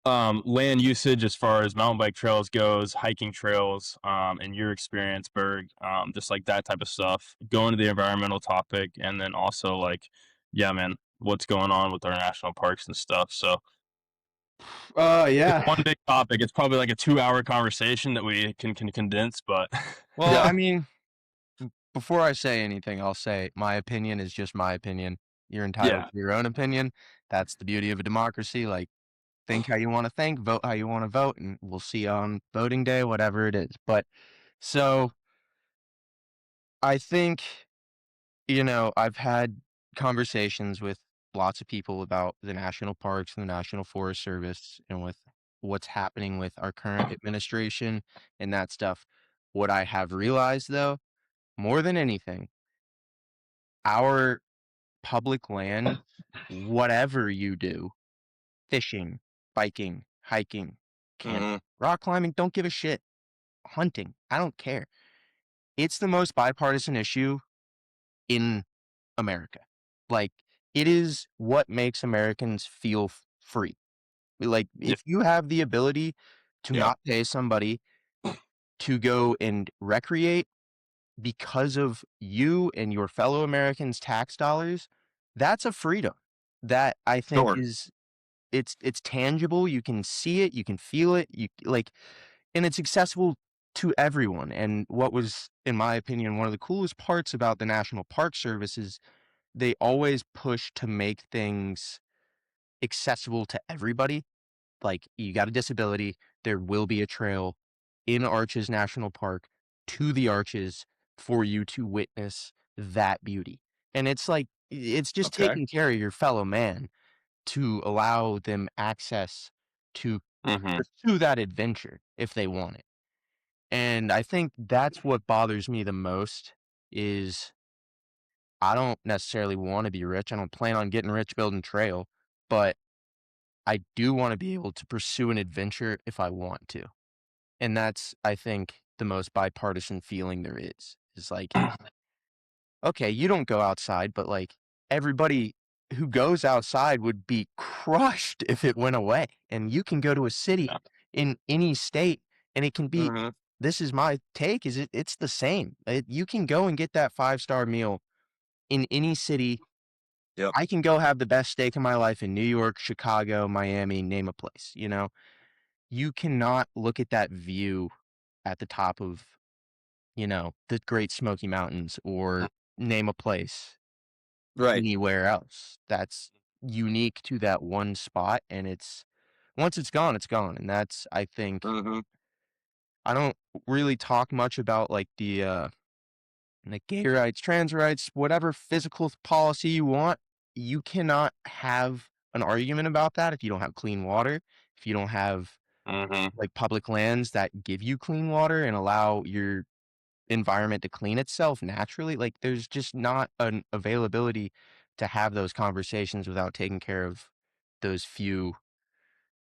land usage as far as mountain bike trails goes, hiking trails, and your experience, Berg, just like that type of stuff. Go into the environmental topic, and then also like, yeah, man, what's going on with our national parks and stuff. So, yeah, one big topic. It's probably like a 2-hour conversation that we can condense, but well, yeah. I mean, before I say anything, I'll say my opinion is just my opinion. You're entitled to your own opinion. That's the beauty of a democracy. Like, think how you want to think, vote how you want to vote, and we'll see on voting day, whatever it is. But so I think, I've had conversations with lots of people about the national parks and the National Forest Service and with what's happening with our current administration and that stuff. What I have realized, though, more than anything, our public land, whatever you do, fishing, biking, hiking, camping, rock climbing, don't give a shit. Hunting, I don't care. It's the most bipartisan issue in America. Like, it is what makes Americans feel free. Like, if you have the ability to not pay somebody to go and recreate because of you and your fellow Americans' tax dollars, that's a freedom that I think Sure. is it's tangible. You can see it, you can feel it, and it's accessible to everyone. And what was, in my opinion, one of the coolest parts about the National Park Service is they always push to make things accessible to everybody. Like, you got a disability, there will be a trail in Arches National Park to the Arches for you to witness that beauty. And it's like, it's just Okay. taking care of your fellow man to allow them access to Mm-hmm. pursue that adventure if they want it. And I think that's what bothers me the most is I don't necessarily want to be rich. I don't plan on getting rich building trail, but I do want to be able to pursue an adventure if I want to. And that's, I think, the most bipartisan feeling there is like, okay, you don't go outside, but like everybody who goes outside would be crushed if it went away. And you can go to a city Yeah. in any state and it can be, Mm-hmm. this is my take, it's the same. You can go and get that 5-star meal in any city. Yep. I can go have the best steak of my life in New York, Chicago, Miami, name a place, you know? You cannot look at that view at the top of, the Great Smoky Mountains or name a place Right. anywhere else. That's unique to that one spot, and once it's gone, it's gone. And that's, I think, Mm-hmm. I don't really talk much about like the gay rights, trans rights, whatever physical policy you want. You cannot have an argument about that if you don't have clean water, if you don't have Mm-hmm. like public lands that give you clean water and allow your environment to clean itself naturally. Like, there's just not an availability to have those conversations without taking care of those few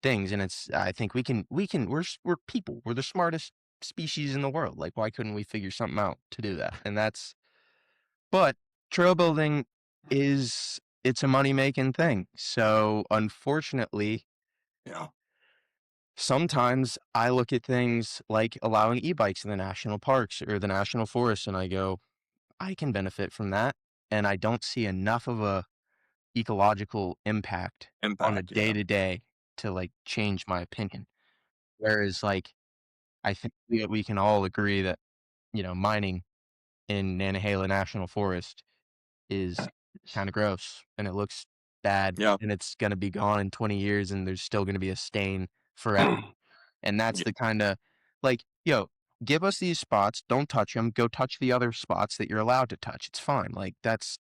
things. And I think we're people. We're the smartest species in the world. Like, why couldn't we figure something out to do that? But trail building it's a money-making thing. So, unfortunately, Yeah. sometimes I look at things like allowing e-bikes in the national parks or the national forests, and I go, I can benefit from that, and I don't see enough of a ecological impact on a Impact. Yeah. day-to-day to, like, change my opinion. Whereas, like, I think we can all agree that, mining in Nantahala National Forest is kinda gross, and it looks bad, Yeah. and it's gonna be gone in 20 years, and there's still gonna be a stain forever. And that's Yeah. the kinda like, "Yo, give us these spots, don't touch them. Go touch the other spots that you're allowed to touch, it's fine." Like, that's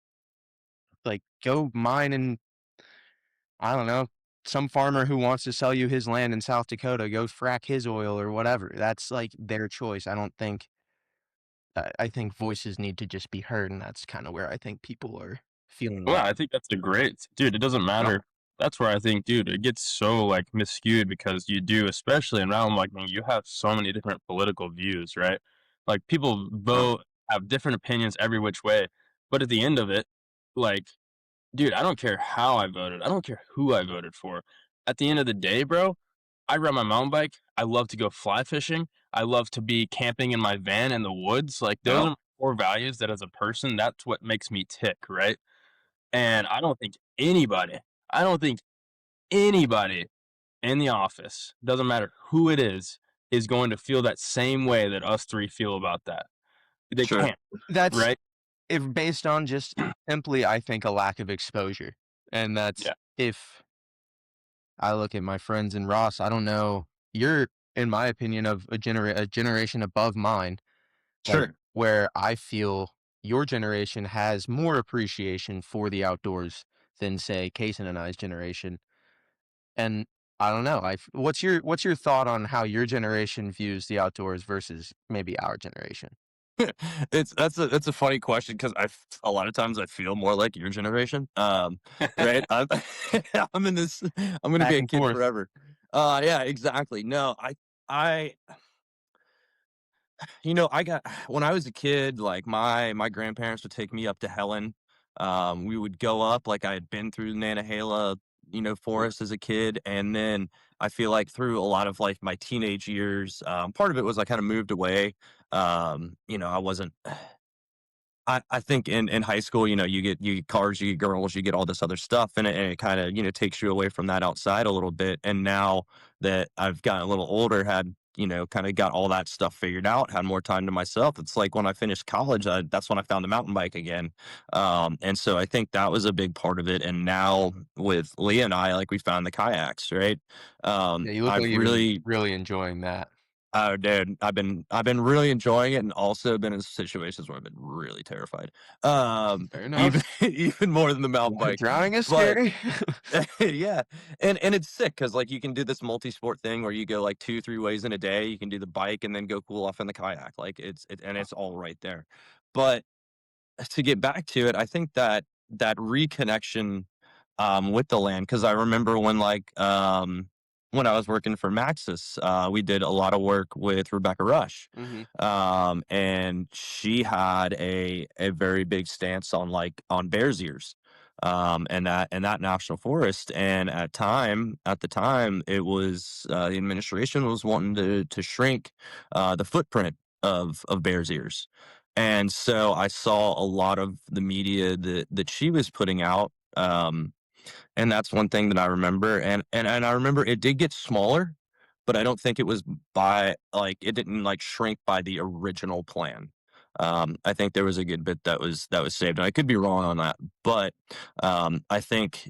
like, go mine in, I don't know, some farmer who wants to sell you his land in South Dakota, go frack his oil or whatever. That's, like, their choice. I don't think I think voices need to just be heard, and that's kinda where I think people are feeling Well, lost. I think that's a great dude. It doesn't Yeah. matter. That's where I think, dude, it gets so like miscued because you do, especially in realm like when you have so many different political views, right? Like people Sure. vote, have different opinions every which way, but at the end of it, like, dude, I don't care how I voted. I don't care who I voted for. At the end of the day, bro, I ride my mountain bike. I love to go fly fishing. I love to be camping in my van in the woods. Like those Yep. are my core values that as a person, that's what makes me tick, right? And I don't think anybody in the office, doesn't matter who it is going to feel that same way that us three feel about that. They Sure. can't, That's right? if based on just simply, I think, a lack of exposure, and that's Yeah. if I look at my friends in Ross, I don't know. You're, in my opinion, of a generation above mine, like Sure. where I feel your generation has more appreciation for the outdoors than, say, Kason and I's generation. And I don't know. What's your thought on how your generation views the outdoors versus maybe our generation? That's a funny question because a lot of times I feel more like your generation. Right? I'm in this. I'm gonna Back be a and kid forth. forever. Yeah, exactly. No, I, I got when I was a kid, like my grandparents would take me up to Helen. We would go up like I had been through the Nantahala, forest as a kid, and then I feel like through a lot of like my teenage years, part of it was I kind of moved away. I wasn't. I think in high school, you get cars, you get girls, you get all this other stuff, and it kind of takes you away from that outside a little bit. And now that I've gotten a little older, had kind of got all that stuff figured out, had more time to myself. It's like when I finished college, that's when I found the mountain bike again. And so I think that was a big part of it. And now with Leah and I, like we found the kayaks, right? Yeah, you look I've like you've been really enjoying that. Oh, dude, I've been really enjoying it, and also been in situations where I've been really terrified. Fair enough. Even more than the mountain bike. Drowning is But scary. yeah, and it's sick because like you can do this multi-sport thing where you go like 2-3 ways in a day. You can do the bike and then go cool off in the kayak. Like it's all right there. But to get back to it, I think that reconnection with the land, because I remember when I was working for Maxis, we did a lot of work with Rebecca Rush, and she had a very big stance on bears ears, and that national forest. And at the time, it was the administration was wanting to shrink the footprint of bears ears. And so I saw a lot of the media that she was putting out. And that's one thing that I remember. And I remember it did get smaller, but I don't think it was it didn't like shrink by the original plan. I think there was a good bit that was saved. And I could be wrong on that, but I think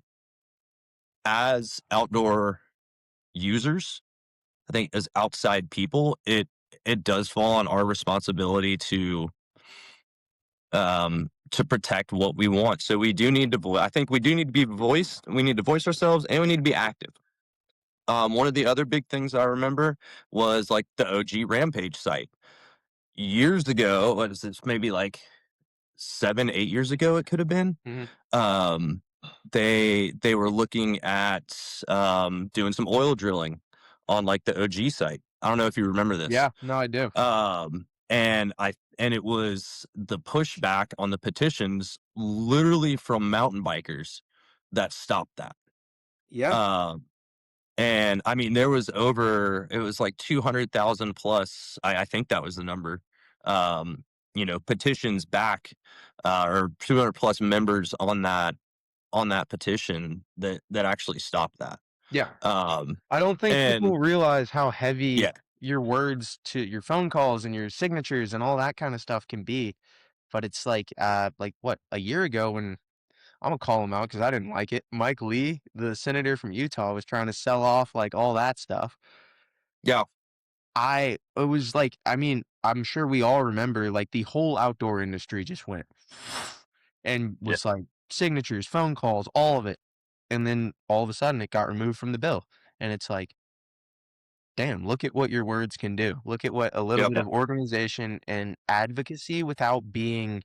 as outdoor users, I think as outside people, it does fall on our responsibility to protect what we want. So we do need to I think we do need to be voiced. We need to voice ourselves, and we need to be active. One of the other big things I remember was like the OG Rampage site. Years ago, what is this, maybe like 7-8 years ago it could have been. They were looking at doing some oil drilling on like the OG site. I don't know if you remember this. Yeah, no, I do. And it was the pushback on the petitions literally from mountain bikers that stopped that. Yeah. And I mean, it was like 200,000 plus. I think that was the number. Petitions back, or 200 plus members on that petition that actually stopped that. Yeah. I don't think people realize how heavy your words to your phone calls and your signatures and all that kind of stuff can be. But it's like what, a year ago, when I'm gonna call him out because I didn't like it. Mike Lee, the senator from Utah, was trying to sell off like all that stuff. Yeah. It was like, I mean, I'm sure we all remember, like, the whole outdoor industry just went and was like signatures, phone calls, all of it. And then all of a sudden it got removed from the bill. And it's like, damn, look at what your words can do. Look at what a little bit of organization and advocacy without being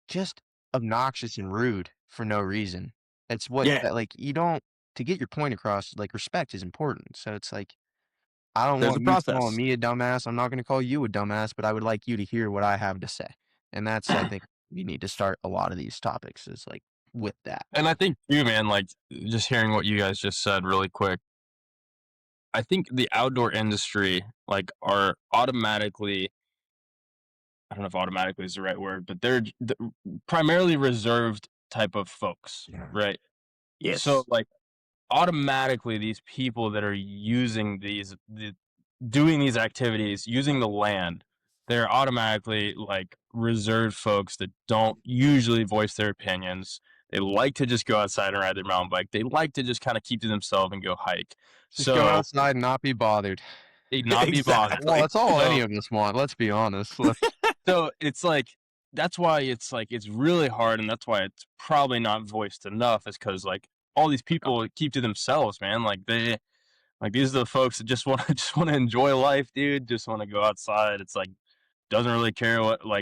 just obnoxious and rude for no reason. It's what, like, to get your point across, like, respect is important. So it's like, I don't want you calling me a dumbass. I'm not going to call you a dumbass, but I would like you to hear what I have to say. And that's, I think, we need to start a lot of these topics is like with that. And I think too, man, like just hearing what you guys just said really quick, I think the outdoor industry like are automatically, I don't know if automatically is the right word, but they're primarily reserved type of folks, right? Yes. So like automatically these people that are using doing these activities, using the land, they're automatically like reserved folks that don't usually voice their opinions. They like to just go outside and ride their mountain bike. They like to just kind of keep to themselves and go hike. Just go outside and not be bothered. Not be bothered. Well, that's all any of us want. Let's be honest. So it's like, that's why it's like, it's really hard. And that's why it's probably not voiced enough, is because like all these people keep to themselves, man. Like these are the folks that just want to enjoy life, dude. Just want to go outside. It's like, doesn't really care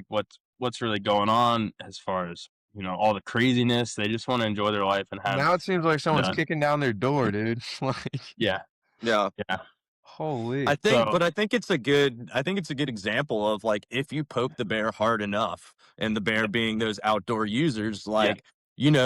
what's really going on as far as, all the craziness. They just want to enjoy their life and have. Now it seems like someone's kicking down their door, dude. Like, yeah. Holy. I think it's a good example of like, if you poke the bear hard enough, and the bear being those outdoor users, like, we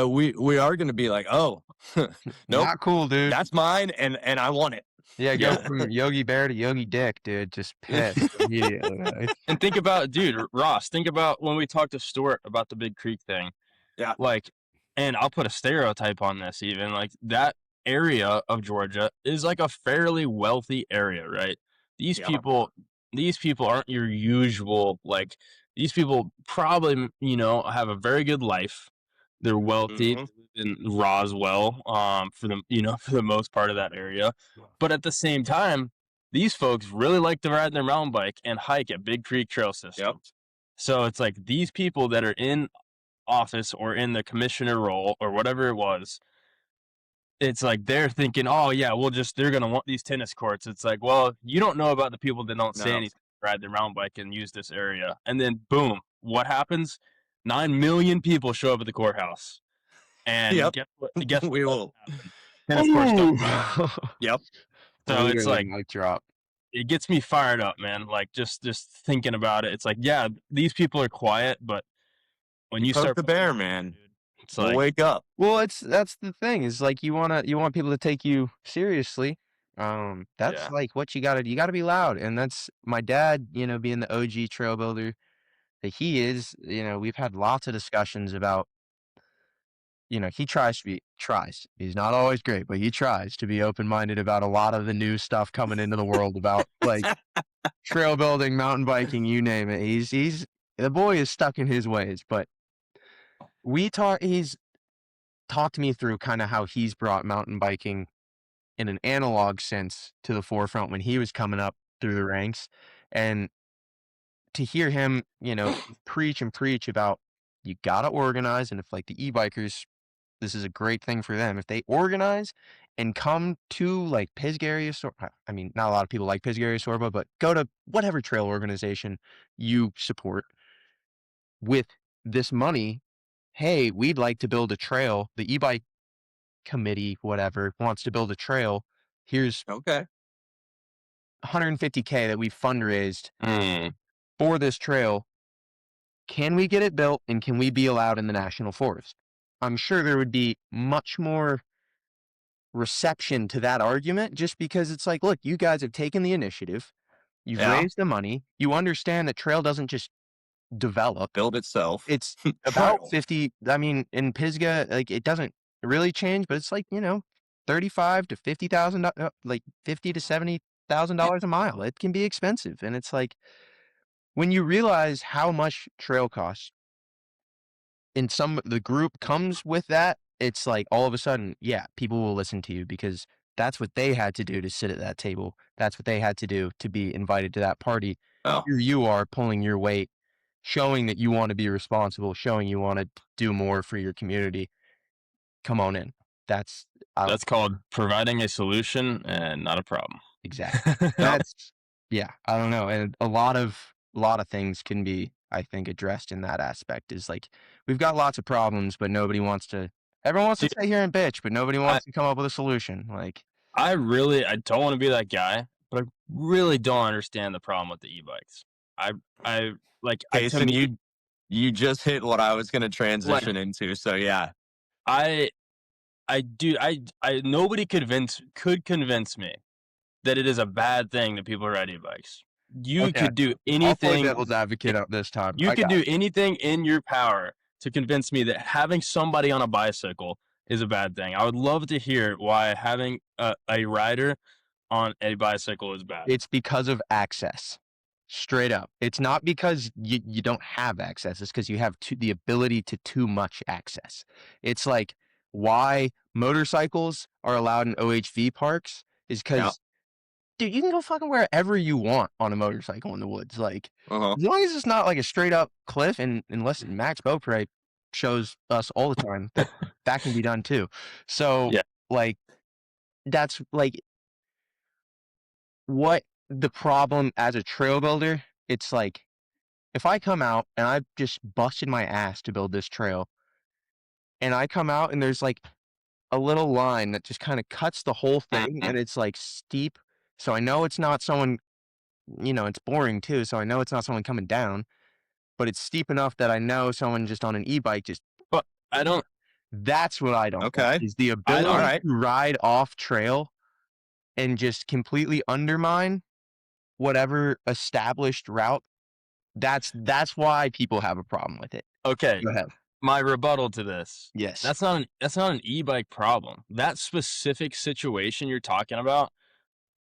are going to be like, oh, nope, not cool, dude. That's mine, and I want it. Yeah, go from Yogi Bear to Yogi Dick, dude. Just pissed immediately. Like, And think about, dude, Ross, think about when we talked to Stuart about the Big Creek thing. Yeah. Like, and I'll put a stereotype on this even, like that area of Georgia is like a fairly wealthy area, right? These Yeah. people aren't your usual, like, these people probably, have a very good life. They're wealthy in Roswell, for for the most part of that area. But at the same time, these folks really like to ride their mountain bike and hike at Big Creek Trail System. Yep. So it's like these people that are in office or in the commissioner role or whatever it was, it's like they're thinking, oh yeah, they're gonna want these tennis courts. It's like, well, you don't know about the people that don't say No. anything, ride their mountain bike and use this area, and then boom, what happens? 9 million people show up at the courthouse, and Yep. guess We what will. happens? Tennis courts don't. Yep. So it's like, mic drop. it gets me fired up, man. Like just thinking about it, it's like, yeah, these people are quiet, but when you Poke start the bear, man. it's We'll like, wake up. Well, that's the thing is like you want people to take you seriously. That's Yeah. like what you gotta be loud, and that's my dad. Being the OG trail builder that he is. We've had lots of discussions about. He tries. He's not always great, but he tries to be open-minded about a lot of the new stuff coming into the world about like trail building, mountain biking, you name it. He's the boy is stuck in his ways, but he's talked me through kind of how he's brought mountain biking in an analog sense to the forefront when he was coming up through the ranks. And to hear him, preach and preach about you got to organize. And if like the e-bikers, this is a great thing for them. If they organize and come to like Pisgary, I mean, not a lot of people like Pisgary Sorba, but go to whatever trail organization you support with this money. Hey, we'd like to build a trail. The e-bike committee, whatever, wants to build a trail. Here's Okay. $150K that we fundraised for this trail. Can we get it built and can we be allowed in the national forest? I'm sure there would be much more reception to that argument just because it's like, look, you guys have taken the initiative. You've raised the money. You understand that trail doesn't just develop. Build itself. It's about 50. I mean, in Pisgah, like it doesn't really change, but it's like, $35,000 to $50,000, like $50,000 to $70,000 a mile. It can be expensive. And it's like, when you realize how much trail costs and the group comes with that, it's like all of a sudden, yeah, people will listen to you because that's what they had to do to sit at that table. That's what they had to do to be invited to that party. Oh. Here you are pulling your weight, showing that you want to be responsible, showing you want to do more for your community. Come on in. That's called providing a solution and not a problem. Exactly. That's I don't know. And a lot of things can be, I think, addressed in that aspect. Is like we've got lots of problems, but everyone wants to sit here and bitch, but nobody wants to come up with a solution. Like I don't want to be that guy, but I really don't understand the problem with the e-bikes. Jason, you just hit what I was going to transition into. So yeah, nobody could convince me that it is a bad thing that people ride e-bikes. You could do anything. I'll play devil's advocate up this time. You could do anything in your power to convince me that having somebody on a bicycle is a bad thing. I would love to hear why having a rider on a bicycle is bad. It's because of access. Straight up. It's not because you don't have access. It's because you have the ability to too much access. It's like why motorcycles are allowed in OHV parks is because, dude, you can go fucking wherever you want on a motorcycle in the woods. Like, as long as it's not like a straight up cliff, and unless Max Beaupre shows us all the time that can be done too. So, like, that's like what the problem as a trail builder. It's like, if I come out and I've just busted my ass to build this trail, and I come out and there's like a little line that just kind of cuts the whole thing, and it's like steep. So I know it's not someone, it's boring too. So I know it's not someone coming down, but it's steep enough that I know someone just on an e-bike just. But I don't. That's what I don't. Okay. Is the ability to ride off trail and just completely undermine whatever established route, that's why people have a problem with it. Okay. Go ahead. My rebuttal to this. Yes. That's not an e-bike problem. That specific situation you're talking about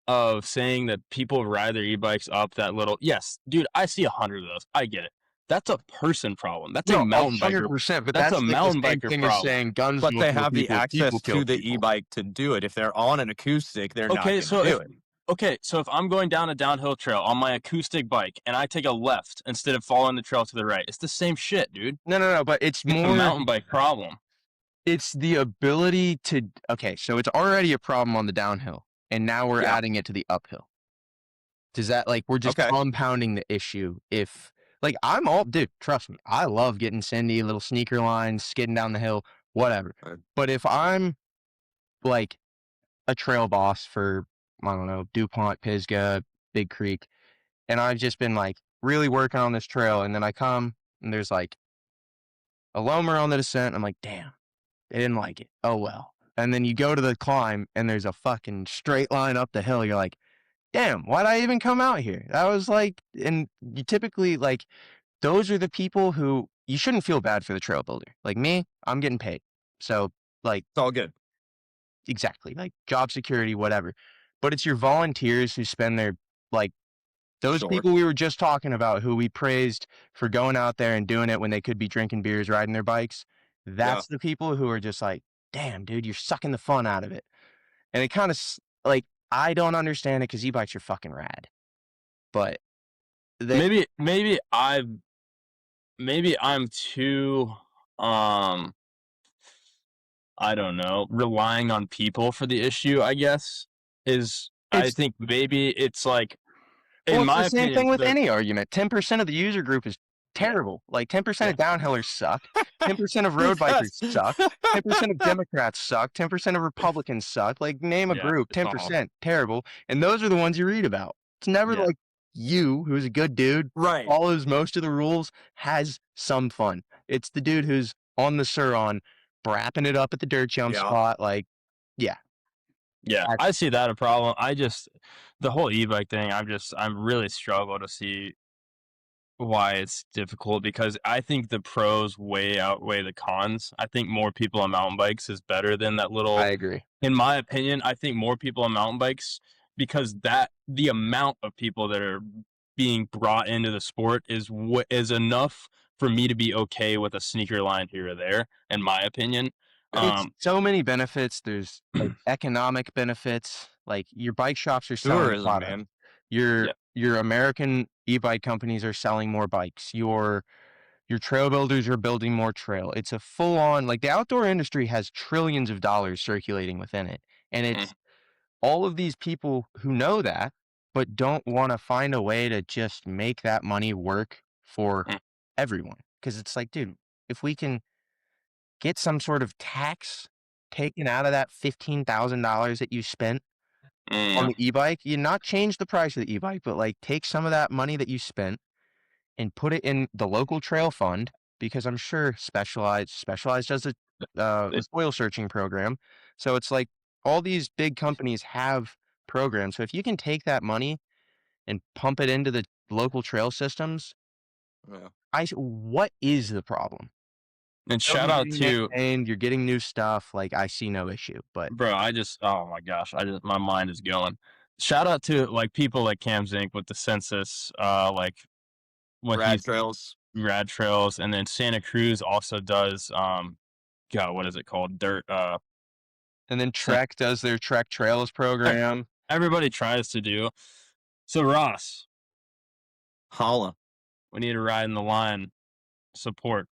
of saying that people ride their e-bikes up that little. Yes, dude, I see 100 of those. I get it. That's a person problem. That's a mountain biker. 100%, but That's that's a like mountain the same biker thing as problem. saying guns But will they kill have the people, access people kill to the people. e-bike to do it. If they're on an acoustic, they're not going to do it. Okay, so if I'm going down a downhill trail on my acoustic bike and I take a left instead of following the trail to the right, it's the same shit, dude. No, but it's It's more a mountain bike problem. It's the ability to okay, so it's already a problem on the downhill, and now we're adding it to the uphill. Does that like we're just compounding the issue if like I'm all dude, trust me, I love getting Cindy, little sneaker lines, skidding down the hill, whatever. But if I'm like a trail boss for I don't know, DuPont, Pisgah, Big Creek, and I've just been like really working on this trail, and then I come and there's like a loamer on the descent, I'm like, damn, they didn't like it. Oh well. And then you go to the climb and there's a fucking straight line up the hill. You're like, damn, why'd I even come out here? That was like, and you typically like, those are the people who you shouldn't feel bad for the trail builder. Like me, I'm getting paid. So like, it's all good. Exactly. Like job security, whatever. But it's your volunteers who spend their like, those people we were just talking about who we praised for going out there and doing it when they could be drinking beers, riding their bikes. That's the people who are just like, damn, dude, you're sucking the fun out of it. And it kind of like, I don't understand it because e-bikes are fucking rad. But maybe I'm too, I don't know, relying on people for the issue, I guess, I think maybe it's like, well, it's the same thing with any argument. 10% of the user group is terrible. Like 10% of downhillers suck. 10% of road bikers suck. 10% of Democrats suck. 10% of Republicans suck. Like name a group, 10% terrible. And those are the ones you read about. It's never like you, who's a good dude, follows most of the rules, has some fun. It's the dude who's on the Suron, brapping it up at the dirt jump spot. Like, yeah, I see that a problem. The whole e-bike thing, I'm really struggle to see why it's difficult because I think the pros way outweigh the cons. I think more people on mountain bikes is better than that little. I agree. In my opinion, I think more people on mountain bikes because the amount of people that are being brought into the sport is what is enough for me to be okay with a sneaker line here or there, in my opinion. It's so many benefits. There's like economic benefits. Like your bike shops are selling product. Your American e-bike companies are selling more bikes. Your trail builders are building more trail. It's a full on like the outdoor industry has trillions of dollars circulating within it. And it's all of these people who know that, but don't want to find a way to just make that money work for everyone. Because it's like, dude, if we can get some sort of tax taken out of that $15,000 that you spent on the e-bike, you not change the price of the e-bike, but like take some of that money that you spent and put it in the local trail fund, because I'm sure Specialized does a oil searching program. So it's like all these big companies have programs. So if you can take that money and pump it into the local trail systems, what is the problem? And shout out to you're getting new stuff. Like I see no issue, but bro, oh my gosh, my mind is going. Shout out to like people like Cam Zink with the census, like what rad trails, and then Santa Cruz also does God, what is it called? Dirt and then Trek does their Trek Trails program. Everybody tries to do. So Ross, holla. We need a Ridin the Line support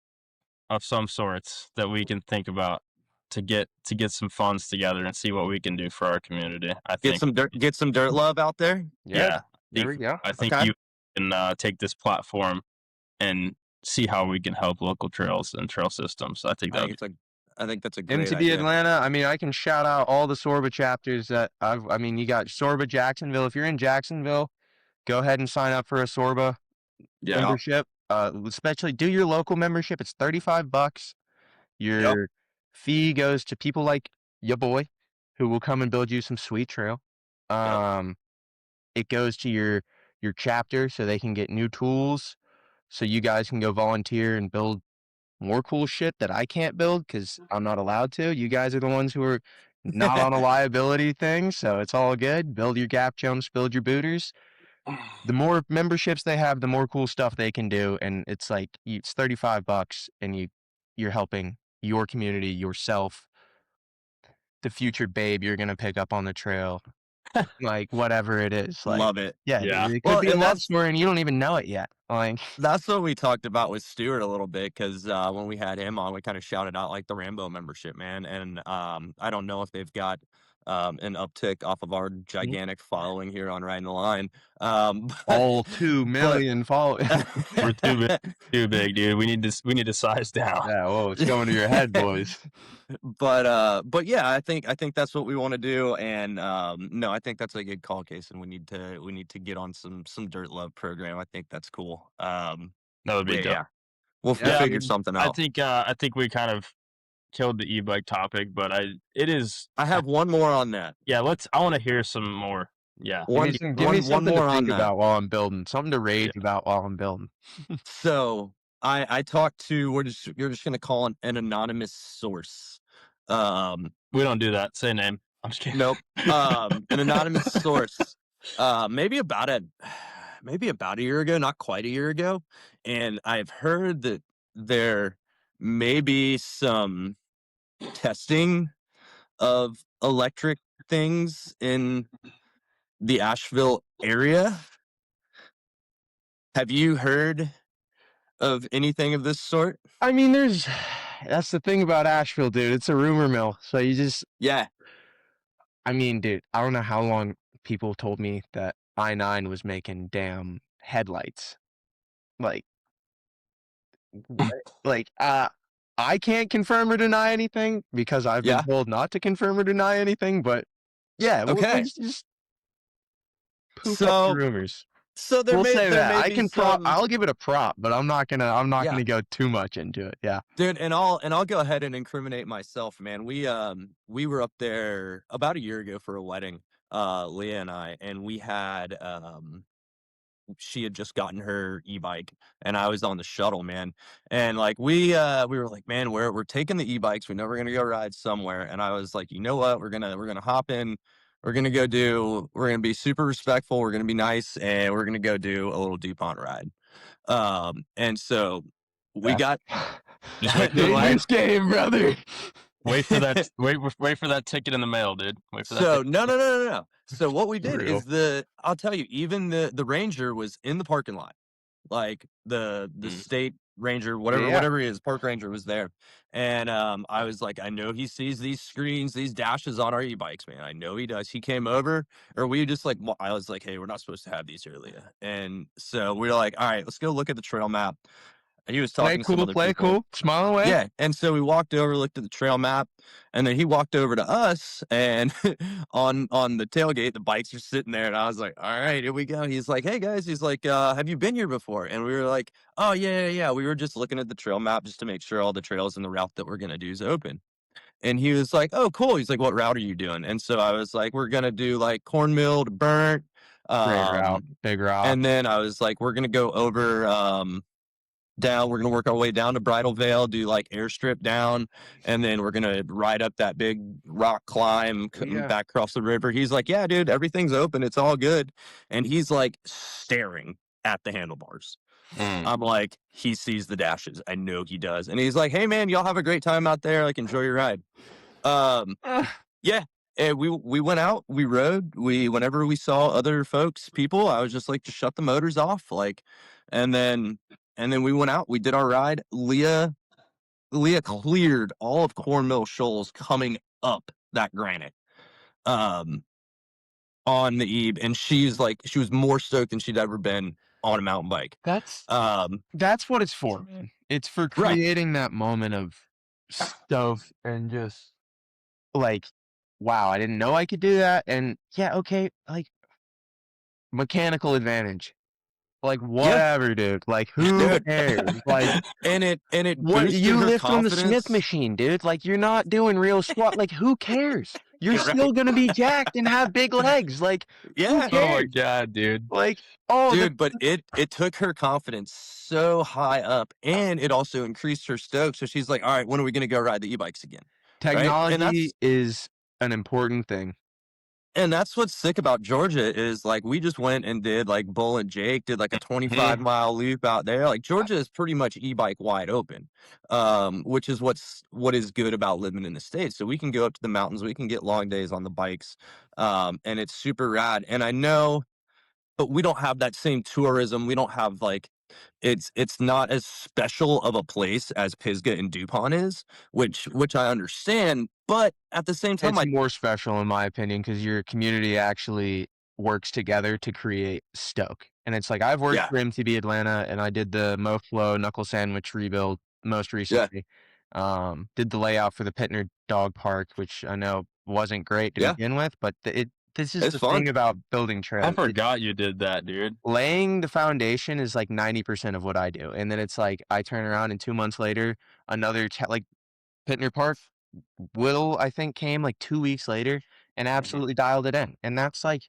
of some sorts that we can think about to get some funds together and see what we can do for our community. I think get some dirt love out there. Yeah, there we go. I think you can take this platform and see how we can help local trails and trail systems. I think that's a great MTB idea. Atlanta. I mean, I can shout out all the Sorba chapters that you got Sorba Jacksonville. If you're in Jacksonville, go ahead and sign up for a Sorba membership. Especially do your local membership. It's $35. Your fee goes to people like your boy who will come and build you some sweet trail. It goes to your chapter so they can get new tools, so you guys can go volunteer and build more cool shit that I can't build because I'm not allowed to. You guys are the ones who are not on a liability thing, so it's all good. Build your gap jumps, build your booters. The more memberships they have, the more cool stuff they can do, and it's like it's $35, and you're helping your community, yourself, the future babe you're gonna pick up on the trail, like whatever it is. Like, Love it. yeah, Yeah. dude, it Well, could be a and love story, and you don't even know it yet. Like, that's what we talked about with Stuart a little bit because when we had him on, we kind of shouted out like the Rambo membership, man. And I don't know if they've got an uptick off of our gigantic following here on Riding the Line. all 2 million followers. We're too big, dude. We need to size down. Yeah, whoa, it's going to your head, boys. But yeah, I think that's what we want to do, and no, I think that's a good call, Case, and we need to get on some Dirt Love program. I think that's cool. That would be dope. Yeah, we'll Yeah, figure dude. something I out. think we kind of killed the e-bike topic, but I have one more on that. Yeah, I want to hear some more. Yeah. Give me something more to on think that. about while I'm building. Something to rage about while I'm building. So I talked to you're just gonna call an anonymous source. We don't do that. Say name. I'm just kidding. Nope. An anonymous source. Maybe about a year ago, not quite a year ago, and I've heard that there may be some testing of electric things in the Asheville area. Have you heard of anything of this sort? I mean, that's the thing about Asheville, dude. It's a rumor mill. So you just, Yeah. I mean, dude, I don't know how long people told me that I-9 was making damn headlights. Like, what? Like, I can't confirm or deny anything because I've been told not to confirm or deny anything, but yeah, Okay. just poof up the rumors. So We'll say that. I can I'll give it a prop, but I'm not gonna go too much into it. Yeah. Dude, and I'll go ahead and incriminate myself, man. We were up there about a year ago for a wedding, Leah and I, and we had she had just gotten her e-bike and I was on the shuttle, man. And like we were like, man, we're taking the e-bikes. We know we're gonna go ride somewhere. And I was like, you know what? We're gonna hop in. We're gonna be super respectful. We're gonna be nice, and we're gonna go do a little DuPont ride. And so we got dangerous game, brother. Wait for that. Wait for that ticket in the mail, dude. Wait for that. So no. So what we did is I'll tell you, even the ranger was in the parking lot, like the state ranger, whatever he is, park ranger was there, and I was like, I know he sees these screens, these dashes on our e-bikes, man. I know he does. He came over, or we just like, I was like, hey, we're not supposed to have these here, Leah, and so we were like, all right, let's go look at the trail map. He was talking to some other people. Cool, smile away. Yeah, and so we walked over, looked at the trail map, and then he walked over to us, and on the tailgate, the bikes are sitting there, and I was like, all right, here we go. He's like, hey, guys, he's like, have you been here before? And we were like, oh, yeah. We were just looking at the trail map just to make sure all the trails in the route that we're going to do is open. And he was like, oh, cool. He's like, what route are you doing? And so I was like, we're going to do like Cornmeal to Burnt. Great route, big route. And then I was like, we're going to go over down. We're going to work our way down to Bridal Veil, do like airstrip down, and then we're going to ride up that big rock climb back across the river. He's like, yeah, dude, everything's open. It's all good. And he's like staring at the handlebars. I'm like, he sees the dashes. I know he does. And he's like, hey, man, y'all have a great time out there. Like, enjoy your ride. Yeah. And we went out, we rode, whenever we saw other people, I was just like, just shut the motors off. Like, and then we went out, we did our ride. Leah cleared all of Cornmeal Shoals coming up that granite, on the eve. And she was more stoked than she'd ever been on a mountain bike. That's what it's for, man. It's for creating that moment of stuff and just like, wow, I didn't know I could do that. And yeah, okay, like mechanical advantage. Like, whatever, dude. Like, who cares? Like, and it what boosted you her lift on the confidence. Smith machine, dude. Like, you're not doing real squat. Like, who cares? You're Right. still gonna be jacked and have big legs. Like, who Yeah. cares? Oh my god, dude. Like, Dude, but it took her confidence so high up, and it also increased her stoke. So she's like, "All right, when are we going to go ride the e-bikes again?" Right? technology is an important thing. And that's what's sick about Georgia is like we just went and did like Bull and Jake did like a 25-mile loop out there. Like Georgia is pretty much e-bike wide open, which is what is good about living in the States. So we can go up to the mountains, we can get long days on the bikes, and it's super rad. And I know, but we don't have that same tourism. We don't have like it's not as special of a place as Pisgah and DuPont is, which I understand. But at the same time, It's more special in my opinion because your community actually works together to create Stoke. And it's like I've worked for MTB Atlanta and I did the MoFlow knuckle sandwich rebuild most recently. Did the layout for the Pittner Dog Park, which I know wasn't great to begin with, but this is it's the fun. thing about building trails. I forgot you did that, dude. Laying the foundation is like 90% of what I do. And then it's like I turn around and 2 months later, another like Pittner Park, Will, I think, came like 2 weeks later and absolutely dialed it in. And that's like,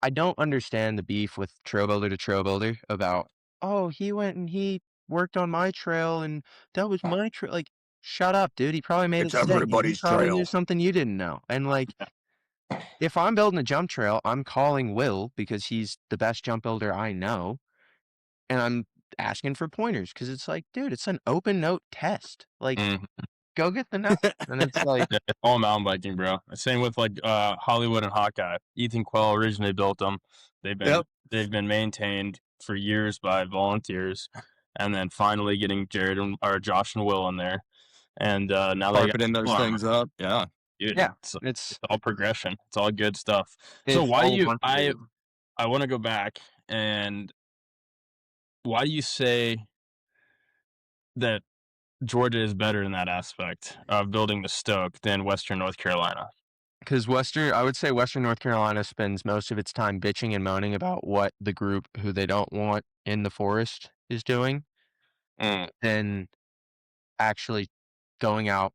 I don't understand the beef with trail builder to trail builder about, oh, he went and he worked on my trail and that was my trail. Like, shut up, dude. He probably made It's a mistake. everybody's He probably trail. knew something you didn't know. And like, if I'm building a jump trail, I'm calling Will because he's the best jump builder I know. And I'm asking for pointers because it's like, dude, it's an open note test. Like, go get the note. And it's like, Yeah, it's all mountain biking, bro. Same with like Hollywood and Hawkeye. Ethan Quell originally built them. They've been maintained for years by volunteers, and then finally getting Jared or Josh and Will in there, and now they carpeting those things up. Yeah, dude. yeah, It's all progression. It's all good stuff. So it's why all do you? fun to do. I want to go back and why do you say that Georgia is better in that aspect of building the Stoke than Western North Carolina? Because I would say Western North Carolina spends most of its time bitching and moaning about what the group who they don't want in the forest is doing, than actually going out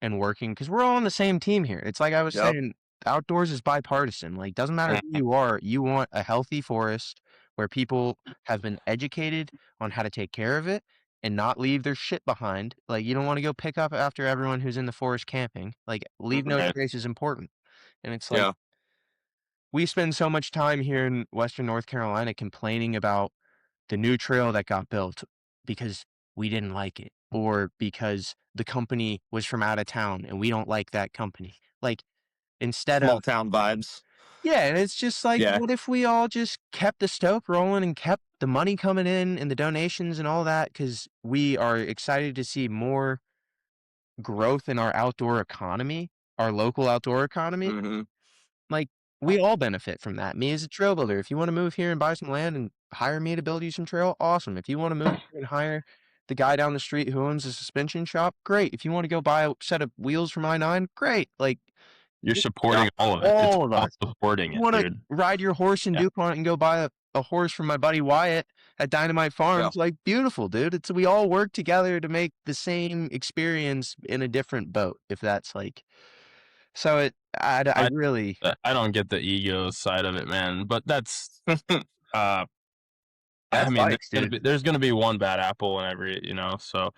and working. Because we're all on the same team here. It's like I was saying, outdoors is bipartisan. Like, doesn't matter who you are, you want a healthy forest where people have been educated on how to take care of it and not leave their shit behind. Like, you don't want to go pick up after everyone who's in the forest camping. Like, leave no trace is important. And it's like, we spend so much time here in Western North Carolina complaining about the new trail that got built because we didn't like it or because the company was from out of town and we don't like that company. Like, instead small of town vibes. Yeah, and it's just like, what if we all just kept the Stoke rolling and kept the money coming in and the donations and all that? Because we are excited to see more growth in our outdoor economy, our local outdoor economy. Like, we all benefit from that. Me as a trail builder, if you want to move here and buy some land and hire me to build you some trail, awesome. If you want to move here and hire the guy down the street who owns a suspension shop, great. If you want to go buy a set of wheels from I-9, great. Like, you're supporting all of it. All of us. Supporting you it, want to dude. ride your horse in DuPont and go buy a horse from my buddy Wyatt at Dynamite Farms, like, beautiful, dude. We all work together to make the same experience in a different boat, if that's like, so I really, I don't get the ego side of it, man, but that's, I mean, bikes, dude. there's going to be one bad apple in every, so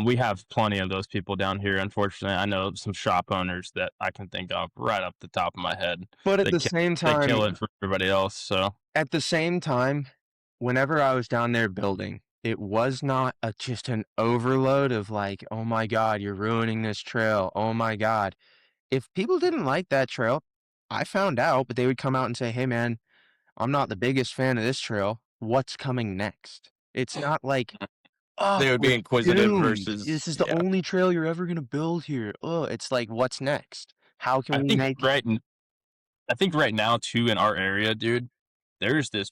we have plenty of those people down here. Unfortunately, I know some shop owners that I can think of right off the top of my head. But at the same time, they kill it for everybody else. So at the same time, whenever I was down there building, it was not just an overload of like, oh my God, you're ruining this trail. Oh my God. If people didn't like that trail, I found out, but they would come out and say, hey man, I'm not the biggest fan of this trail. What's coming next? It's not like, oh, they would be inquisitive versus this is the only trail you're ever going to build here. Oh, it's like, what's next? How can we make I think right now too in our area, dude, there's this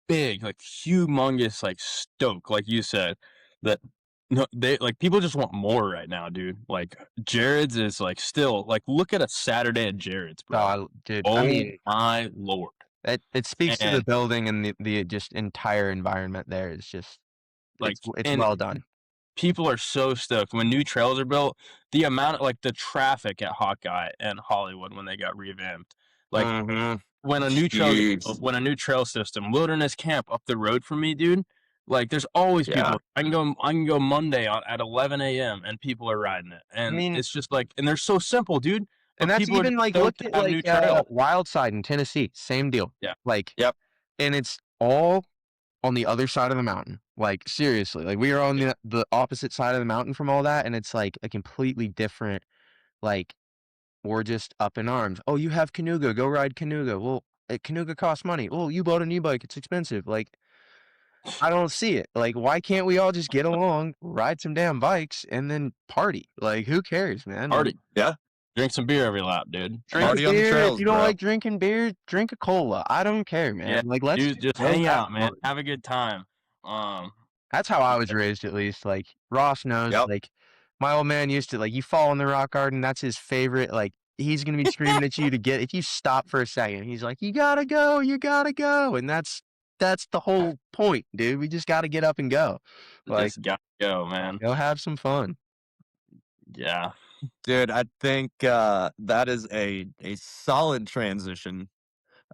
big, like humongous, like Stoke, like you said, that they like people just want more right now, dude. Like Jared's is like still like look at a Saturday at Jared's, bro. dude, Oh my lord. It speaks to the And building and the just entire environment there. It's just like, it's and well done. people are so stoked when new trails are built. The amount, like the traffic at Hawkeye and Hollywood when they got revamped, like when a new trail gets built, when a new trail system, Wilderness Camp up the road from me, dude. Like there's always people. I can go Monday at 11 a.m. and people are riding it, and I mean, it's just like, and they're so simple, dude. and But that's people are even like stoked look to at have new trail. Wildside in Tennessee, same deal. Yeah. Like, Yep. and it's all on the other side of the mountain. Like seriously, like we are on the opposite side of the mountain from all that, and it's like a completely different. Like we're just up in arms. Oh, you have Canuga, go ride Canuga. Well, Canuga costs money. Well, you bought an e-bike, it's expensive. Like I don't see it. Like why can't we all just get along, ride some damn bikes, and then party? Like who cares, man? Party. Like, Yeah. Drink some beer every lap, dude. drink Party a on the beer. trails, If you don't bro. like drinking beer, drink a cola. I don't care, man. Yeah, Like let's dude, just go hang have out, man. fun. Have a good time. That's how I was raised, at least. Like Ross knows. Yep. Like my old man used to like you fall in the rock garden. That's his favorite. Like he's gonna be screaming at you to get. If you stop for a second, he's like, "You gotta go, you gotta go," and that's the whole point, dude. We just gotta get up and go. Like Just gotta go, man. go have some fun. Yeah. Dude, I think that is a solid transition.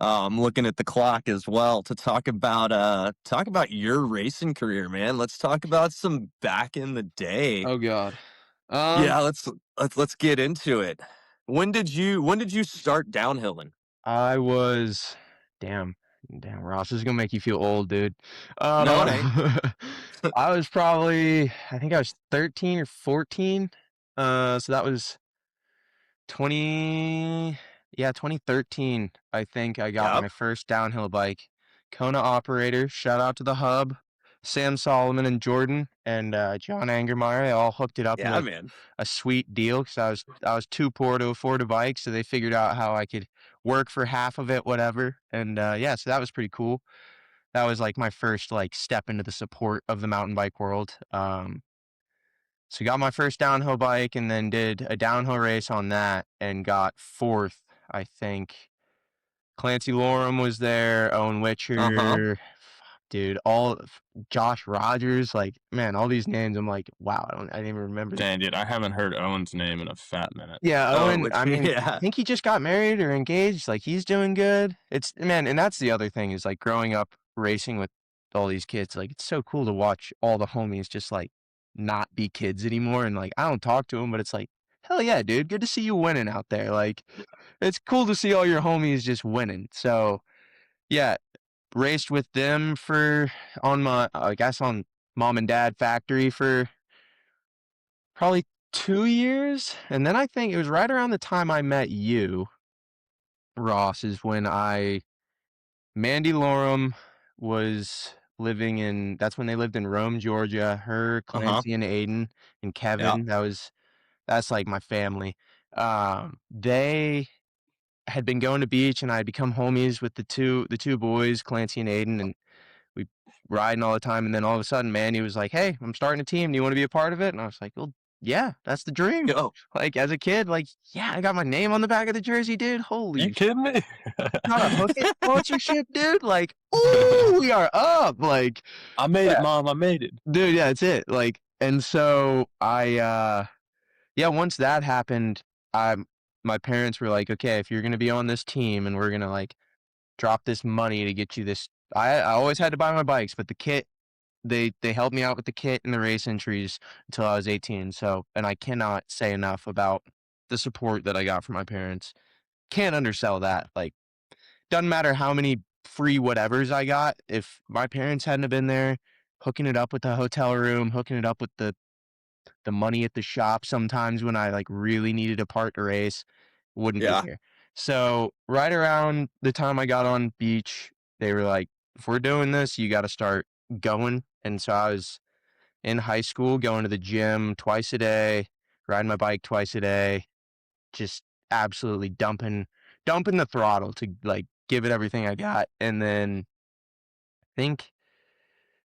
Looking at the clock as well to talk about your racing career, man. Let's talk about some back in the day. Oh God. Yeah, let's get into it. When did you start downhilling? I was damn. Ross, this is gonna make you feel old, dude. No, it ain't. I was probably, I think I was 13 or 14. So that was 2013. I think I got Yep. my first downhill bike. Kona operator. Shout out to the hub, Sam Solomon and Jordan and John Angermeyer. They all hooked it up in Yeah, man. a sweet deal because I was too poor to afford a bike, so they figured out how I could work for half of it, whatever. And yeah, so that was pretty cool. That was like my first like step into the support of the mountain bike world. So got my first downhill bike and then did a downhill race on that and got fourth, I think. Clancy Lorem was there, Owen Witcher, dude, Josh Rogers, like man, all these names. I'm like, wow, I didn't even remember. Dang, dude, I haven't heard Owen's name in a fat minute. Yeah, Owen. I mean, yeah. I think he just got married or engaged. Like he's doing good. It's man, and that's the other thing is like growing up racing with all these kids. Like it's so cool to watch all the homies just like not be kids anymore. And like I don't talk to them, but it's like hell yeah, dude, good to see you winning out there. Like it's cool to see all your homies just winning. So yeah, raced with them on mom and dad factory for probably 2 years, and then I think it was right around the time I met you, Ross, is when Mandy Lorem was that's when they lived in Rome, Georgia. Her, Clancy, and Aiden, and Kevin. That's like my family. They had been going to beach, and I had become homies with the two boys, Clancy and Aiden, and we riding all the time. And then all of a sudden, Mandy was like, "Hey, I'm starting a team. Do you want to be a part of it?" And I was like, "Well, yeah, that's the dream." Go. Like as a kid, like, yeah, I got my name on the back of the jersey, dude. Holy You kidding me? not a hook it sponsorship, dude. Like, ooh, we are up. Like, I made it, Mom. I made it. dude, yeah, that's it. Like, and so yeah, once that happened, my parents were like, okay, if you're gonna be on this team and we're gonna like drop this money to get you this, I always had to buy my bikes, but the kit, they helped me out with the kit and the race entries until I was 18. So, and I cannot say enough about the support that I got from my parents. Can't undersell that. Like, doesn't matter how many free whatevers I got. If my parents hadn't have been there, hooking it up with the hotel room, hooking it up with the money at the shop sometimes when I like really needed a part to race, wouldn't be here. So right around the time I got on beach, they were like, if we're doing this, you got to start going. And so I was in high school going to the gym twice a day, riding my bike twice a day, just absolutely dumping the throttle to like give it everything I got. And then I think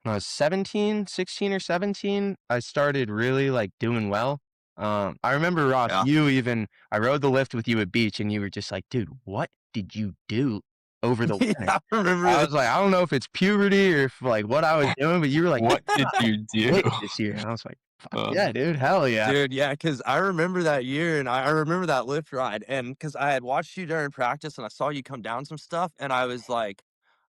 when I was 16 or 17, I started really like doing well. I remember Ross, Yeah. I rode the lift with you at beach and you were just like, dude, what did you do? over the winter. Yeah, I remember I that. was like, I don't know if it's puberty or if like what I was doing, but you were like, What did you do? this year? And I was like, fuck yeah, dude, hell yeah. Dude, yeah, because I remember that year and I remember that lift ride. And because I had watched you during practice and I saw you come down some stuff, and I was like,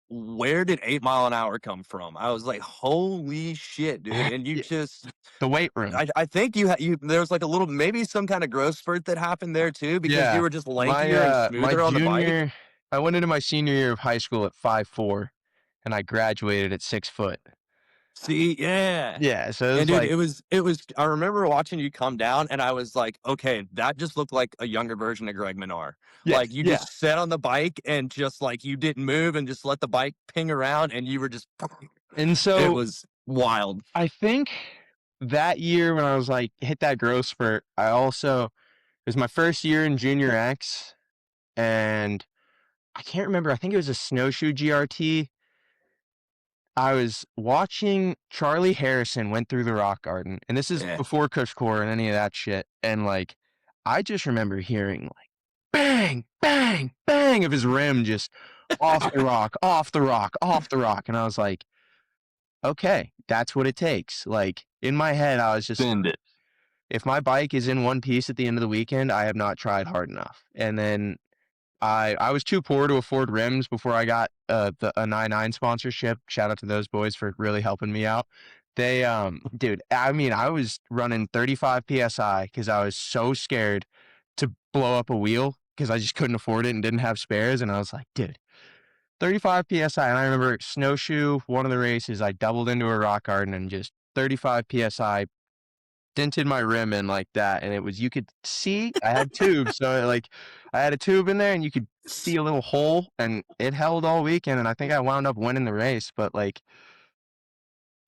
where did 8 mile an hour come from? I was like, holy shit, dude. And you Yeah. just, The weight room. I think there was like a little, maybe some kind of growth spurt that happened there too, because Yeah. you were just lankier and smoother on the bike. I went into my senior year of high school at 5'4", and I graduated at 6 foot. See, yeah. Yeah, so it was And dude, like, it was, I remember watching you come down and I was like, okay, that just looked like a younger version of Greg Minar. Like you just sat on the bike and just like you didn't move and just let the bike ping around and you were just, and so it was wild. I think that year when I was like hit that growth spurt, it was my first year in Junior X, and I can't remember. I think it was a snowshoe GRT. I was watching Charlie Harrison went through the rock garden, and this is before Kush Core and any of that shit. And like, I just remember hearing like bang, bang, bang of his rim just off the rock, off the rock, off the rock. And I was like, okay, that's what it takes. Like in my head, I was just, if my bike is in one piece at the end of the weekend, I have not tried hard enough. And then I was too poor to afford rims before I got a 9.9 sponsorship. Shout out to those boys for really helping me out. They dude, I mean, I was running 35 PSI because I was so scared to blow up a wheel because I just couldn't afford it and didn't have spares. And I was like, dude, 35 PSI. And I remember snowshoe, one of the races, I doubled into a rock garden and just 35 PSI dented my rim in like that, and it was, you could see I had tubes, so like I had a tube in there and you could see a little hole, and it held all weekend, and I think I wound up winning the race. But like,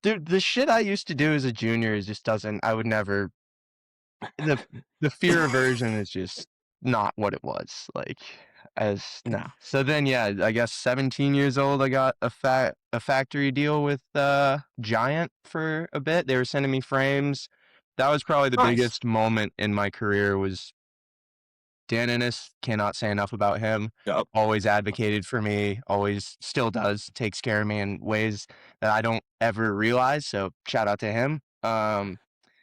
dude, the shit I used to do as a junior is just doesn't, I would never, the fear aversion is just not what it was like as no. So then yeah, I guess 17 years old, I got a factory deal with Giant for a bit. They were sending me frames. That was probably the biggest moment in my career. Was Dan Ennis, cannot say enough about him. Yep. Always advocated for me, always still does, takes care of me in ways that I don't ever realize. So shout out to him.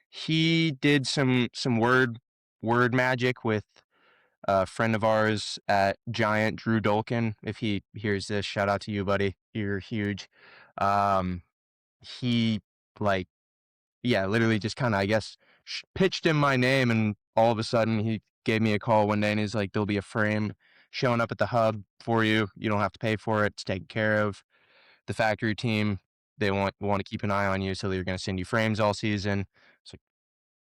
He did some word magic with a friend of ours at Giant, Drew Dolkin. If he hears this, shout out to you, buddy. You're huge. He like, yeah, literally just kind of, I guess, pitched him my name, and all of a sudden he gave me a call one day and he's like, there'll be a frame showing up at the hub for you. You don't have to pay for it. It's taken care of. The factory team, they want to keep an eye on you, so they're going to send you frames all season. It's like,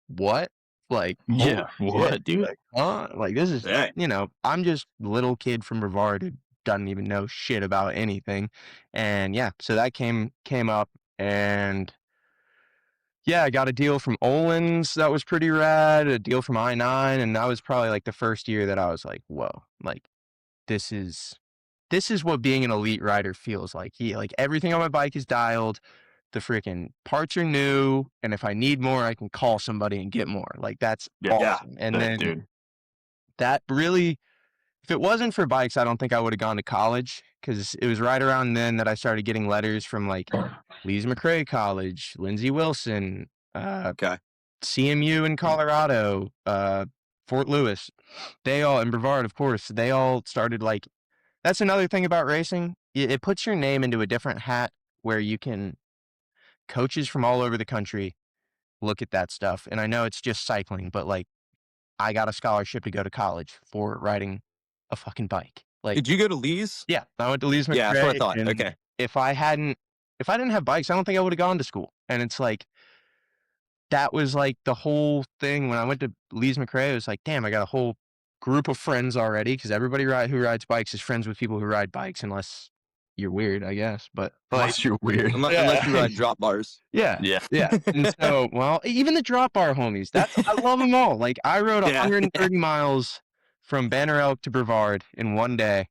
what? Like, yeah, what, shit, dude? Like, huh? Like, this is, you know, I'm just little kid from Brevard who doesn't even know shit about anything. And yeah, so that came up, and yeah, I got a deal from Olin's that was pretty rad, a deal from I-9, and that was probably like the first year that I was like, whoa, like this is what being an elite rider feels like. Like everything on my bike is dialed, the freaking parts are new, and if I need more, I can call somebody and get more. Like that's awesome. And then dude, that really, if it wasn't for bikes, I don't think I would have gone to college, because it was right around then that I started getting letters from like Lees McRae College, Lindsey Wilson, CMU in Colorado, Fort Lewis. They all, and Brevard, of course, they all started like, that's another thing about racing. It puts your name into a different hat where you can, coaches from all over the country look at that stuff. And I know it's just cycling, but like, I got a scholarship to go to college for riding a fucking bike. Like, did you go to Lee's? Yeah, I went to Lees McRae. Yeah, that's what I thought. Okay. If I didn't have bikes, I don't think I would have gone to school. And it's like, that was like the whole thing when I went to Lees McRae. It was like, damn, I got a whole group of friends already, because everybody who rides bikes is friends with people who ride bikes, unless you're weird, I guess. But unless you're weird, unless you ride drop bars. Yeah. And so, well, even the drop bar homies, I love them all. Like I rode 130 miles from Banner Elk to Brevard in one day.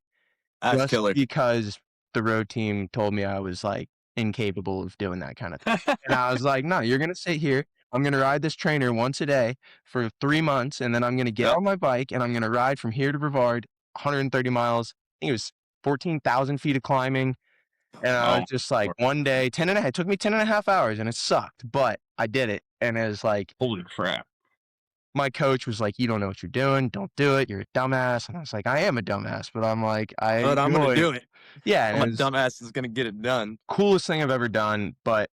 That's just killer. Because the road team told me I was like incapable of doing that kind of thing. And I was like, no, you're going to sit here. I'm going to ride this trainer once a day for 3 months. And then I'm going to get on my bike and I'm going to ride from here to Brevard 130 miles. I think it was 14,000 feet of climbing. And I was just like, one day, it took me 10.5 hours and it sucked, but I did it. And it was like, holy crap. My coach was like, you don't know what you're doing. Don't do it. You're a dumbass. And I was like, I am a dumbass, but I'm like, But I'm going to do it. Yeah. I'm a dumbass that's going to get it done. Coolest thing I've ever done, but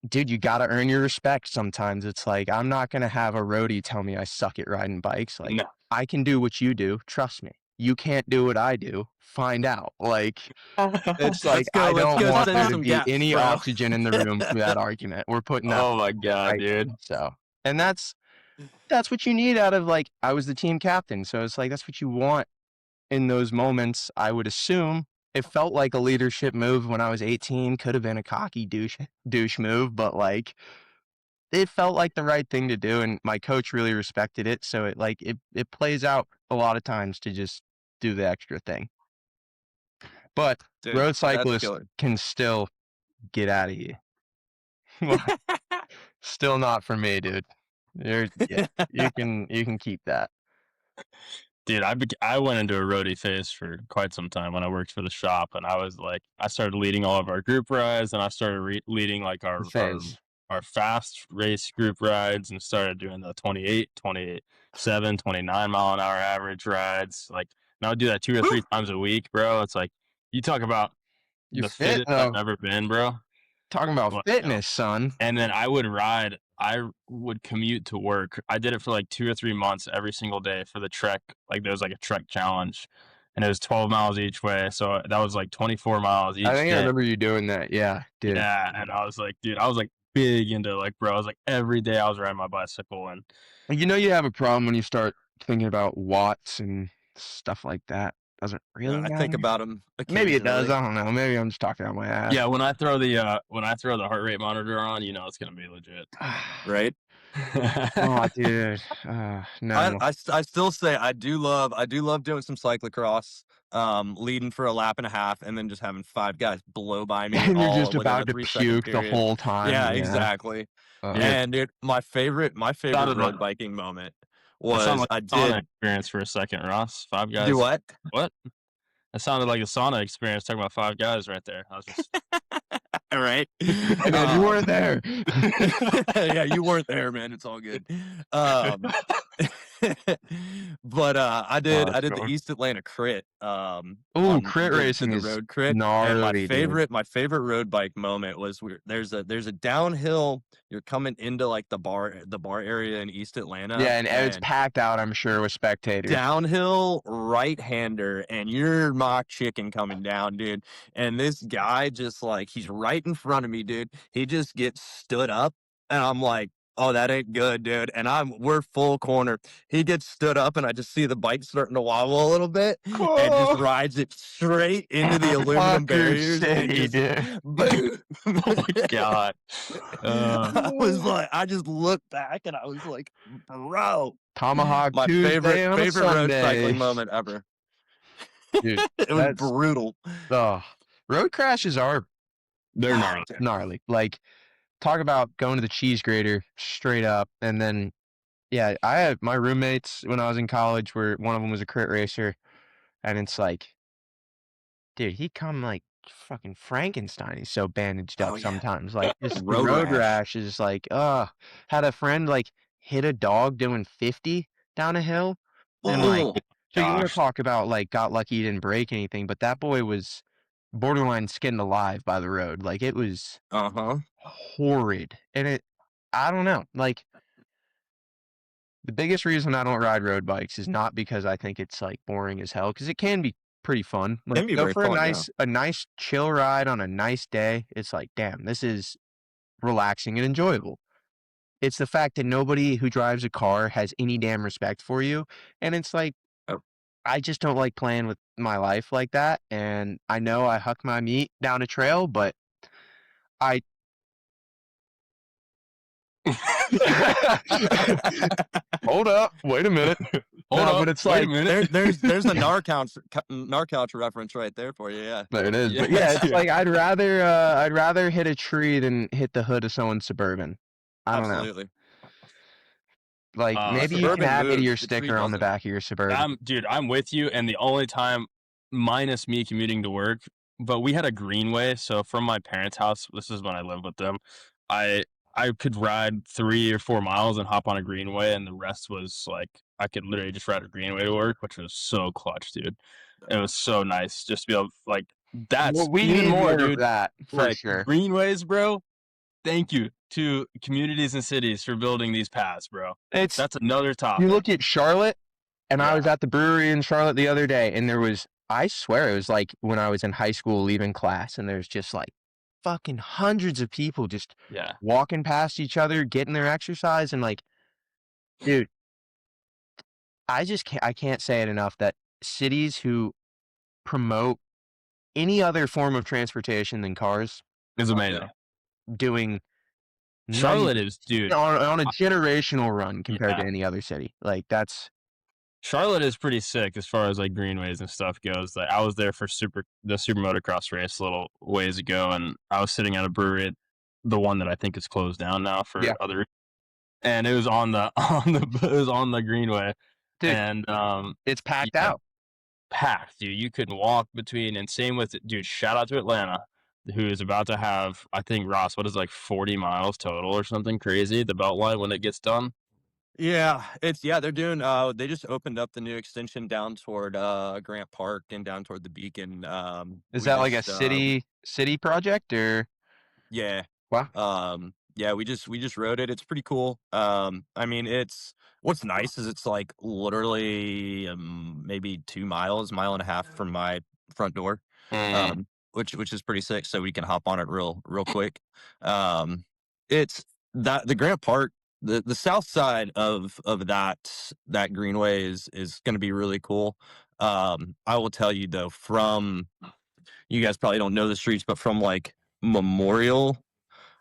dude, you got to earn your respect sometimes. It's like, I'm not going to have a roadie tell me I suck at riding bikes. Like, No. I can do what you do. Trust me. You can't do what I do. Find out. Like, it's like, I don't want there to be any oxygen in the room for that argument. We're putting that. Oh my God, dude. So, and that's what you need out of, like, I was the team captain. So it's like, that's what you want in those moments. I would assume it felt like a leadership move when I was 18, could have been a cocky douche move, but like, it felt like the right thing to do. And my coach really respected it. So it plays out a lot of times to just do the extra thing. But dude, road cyclists can still get out of here. Still not for me, dude. You can keep that. Dude, I went into a roadie phase for quite some time when I worked for the shop, and I was like, I started leading all of our group rides, and I started leading like our fast race group rides, and started doing the 28, 27, 29 mile an hour average rides. Like, and I would do that 2 or 3 times a week, bro. It's like, you talk about the fittest I've ever been, bro. Talking about fitness, son. And then I would commute to work. I did it for like 2 or 3 months every single day for the trek. Like, there was like a trek challenge, and it was 12 miles each way. So that was like 24 miles each day. I think I remember you doing that. Yeah, dude. Yeah, and I was like, dude, I was like big into, like, bro, I was like, every day I was riding my bicycle. And you know, you have a problem when you start thinking about watts and stuff like that. Doesn't really matter. I think about them. Maybe it does. I don't know. Maybe I'm just talking out my ass. Yeah, when I throw the heart rate monitor on, you know it's gonna be legit. Right? Oh, dude. No. I still say I do love doing some cyclocross, leading for a lap and a half, and then just having 5 guys blow by me. And you're just about to puke the whole time. Yeah, exactly. And dude, my favorite road biking moment was I did experience for a second, Ross. 5 guys. Do what? What? That sounded like a sauna experience. Talking about 5 guys right there. I was just all right. Man, you weren't there. Yeah, you weren't there, man. It's all good. But I did the East Atlanta crit. Crit racing the is road crit. Gnarly, and my favorite road bike moment was there's a downhill. You're coming into like the bar area in East Atlanta. Yeah, and it's packed out, I'm sure, with spectators. Downhill right-hander, and you're mock chicken coming down, dude. And this guy just like, he's right in front of me, dude. He just gets stood up, and I'm like, oh, that ain't good, dude. And we're full corner. He gets stood up, and I just see the bike starting to wobble a little bit, and just rides it straight into the aluminum barriers. Boom. Oh my God. I was like, I just looked back, and I was like, bro. Tomahawk my Tuesday favorite road cycling moment ever. Dude, it was brutal. Road crashes are they're gnarly. Like, talk about going to the cheese grater straight up. And then, yeah, I had my roommates when I was in college where one of them was a crit racer. And it's like, dude, he come like fucking Frankenstein. He's so bandaged up sometimes. Like, this road rash is like, had a friend like hit a dog doing 50 down a hill. And like, so you want to talk about like, got lucky he didn't break anything, but that boy was borderline skinned alive by the road. Like, it was horrid. And I don't know, like, the biggest reason I don't ride road bikes is not because I think it's like boring as hell, because it can be pretty fun. Like, go for a nice chill ride on a nice day. It's like, damn, this is relaxing and enjoyable. It's the fact that nobody who drives a car has any damn respect for you. And it's like, I just don't like playing with my life like that. And I know I huck my meat down a trail, but hold up, wait a minute. But it's like, there's a Narcouch reference right there for you. Yeah, there it is. But yeah, it's like, I'd rather hit a tree than hit the hood of someone's Suburban. I don't know. Like maybe you can Suburban add moves, your the tree sticker on the doesn't. back of your Suburban. I'm with you. And the only time, minus me commuting to work, but we had a greenway. So from my parents' house, this is when I lived with them. I could ride 3 or 4 miles and hop on a greenway, and the rest was like I could literally just ride a greenway to work, which was so clutch, dude. It was so nice just to be able like that's Well, we even need more, more dude. of that for Like sure. greenways, bro. Thank you to communities and cities for building these paths, bro. It's That's another topic. you look at Charlotte, and I Yeah. was at the brewery in Charlotte the other day, and I swear it was like when I was in high school leaving class, and there's just like fucking hundreds of people just Yeah. walking past each other, getting their exercise, and like, dude, I can't say it enough that cities who promote any other form of transportation than cars It's amazing. doing Charlotte is, dude. on a generational run compared Yeah. to any other city. Like that's Charlotte is pretty sick as far as like greenways and stuff goes. Like I was there for the super motocross race a little ways ago, and I was sitting at a brewery, the one that I think is closed down now for Yeah. other, and it was on the it was on the greenway, dude, and it's packed yeah, out. packed, dude. You couldn't walk between, and same with dude. Shout out to Atlanta, who is about to have, I think, Ross, what is like 40 miles total or something crazy, the Beltline when it gets done. Yeah, they're doing they just opened up the new extension down toward Grant Park and down toward the Beacon. Is We that like a just city project or? yeah. Wow. Yeah, we just rode it. It's pretty cool. I mean, it's what's nice is it's like literally maybe 2 miles, mile and a half from my front door. Which is pretty sick. So we can hop on it real quick. It's that the Grant Park, the south side of that greenway is going to be really cool. I will tell you though, from you guys probably don't know the streets, but from like Memorial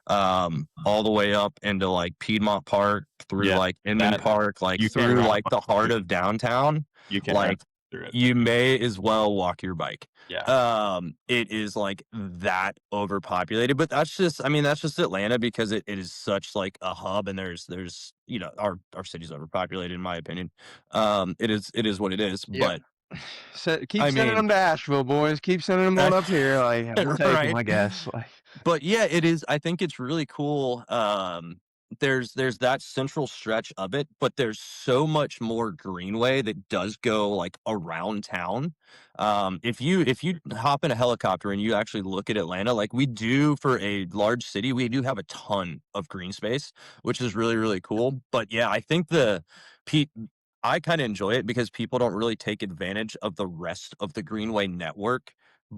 all the way up into like Piedmont Park through like Inman Park, like through like the heart of downtown, You can like through it. you may as well walk your bike. Yeah. It is like that overpopulated, but that's just Atlanta because it is such like a hub, and there's our city's overpopulated in my opinion. It is what it is, Yeah. but So keep sending them to Asheville, boys. Keep sending them on up here. Like we'll take them, I guess. Like, but yeah, it is. I think it's really cool. There's that central stretch of it, but there's so much more greenway that does go like around town. If you hop in a helicopter and you actually look at Atlanta, like we do for a large city, we do have a ton of green space, which is really, really cool. But yeah, I think I kind of enjoy it because people don't really take advantage of the rest of the greenway network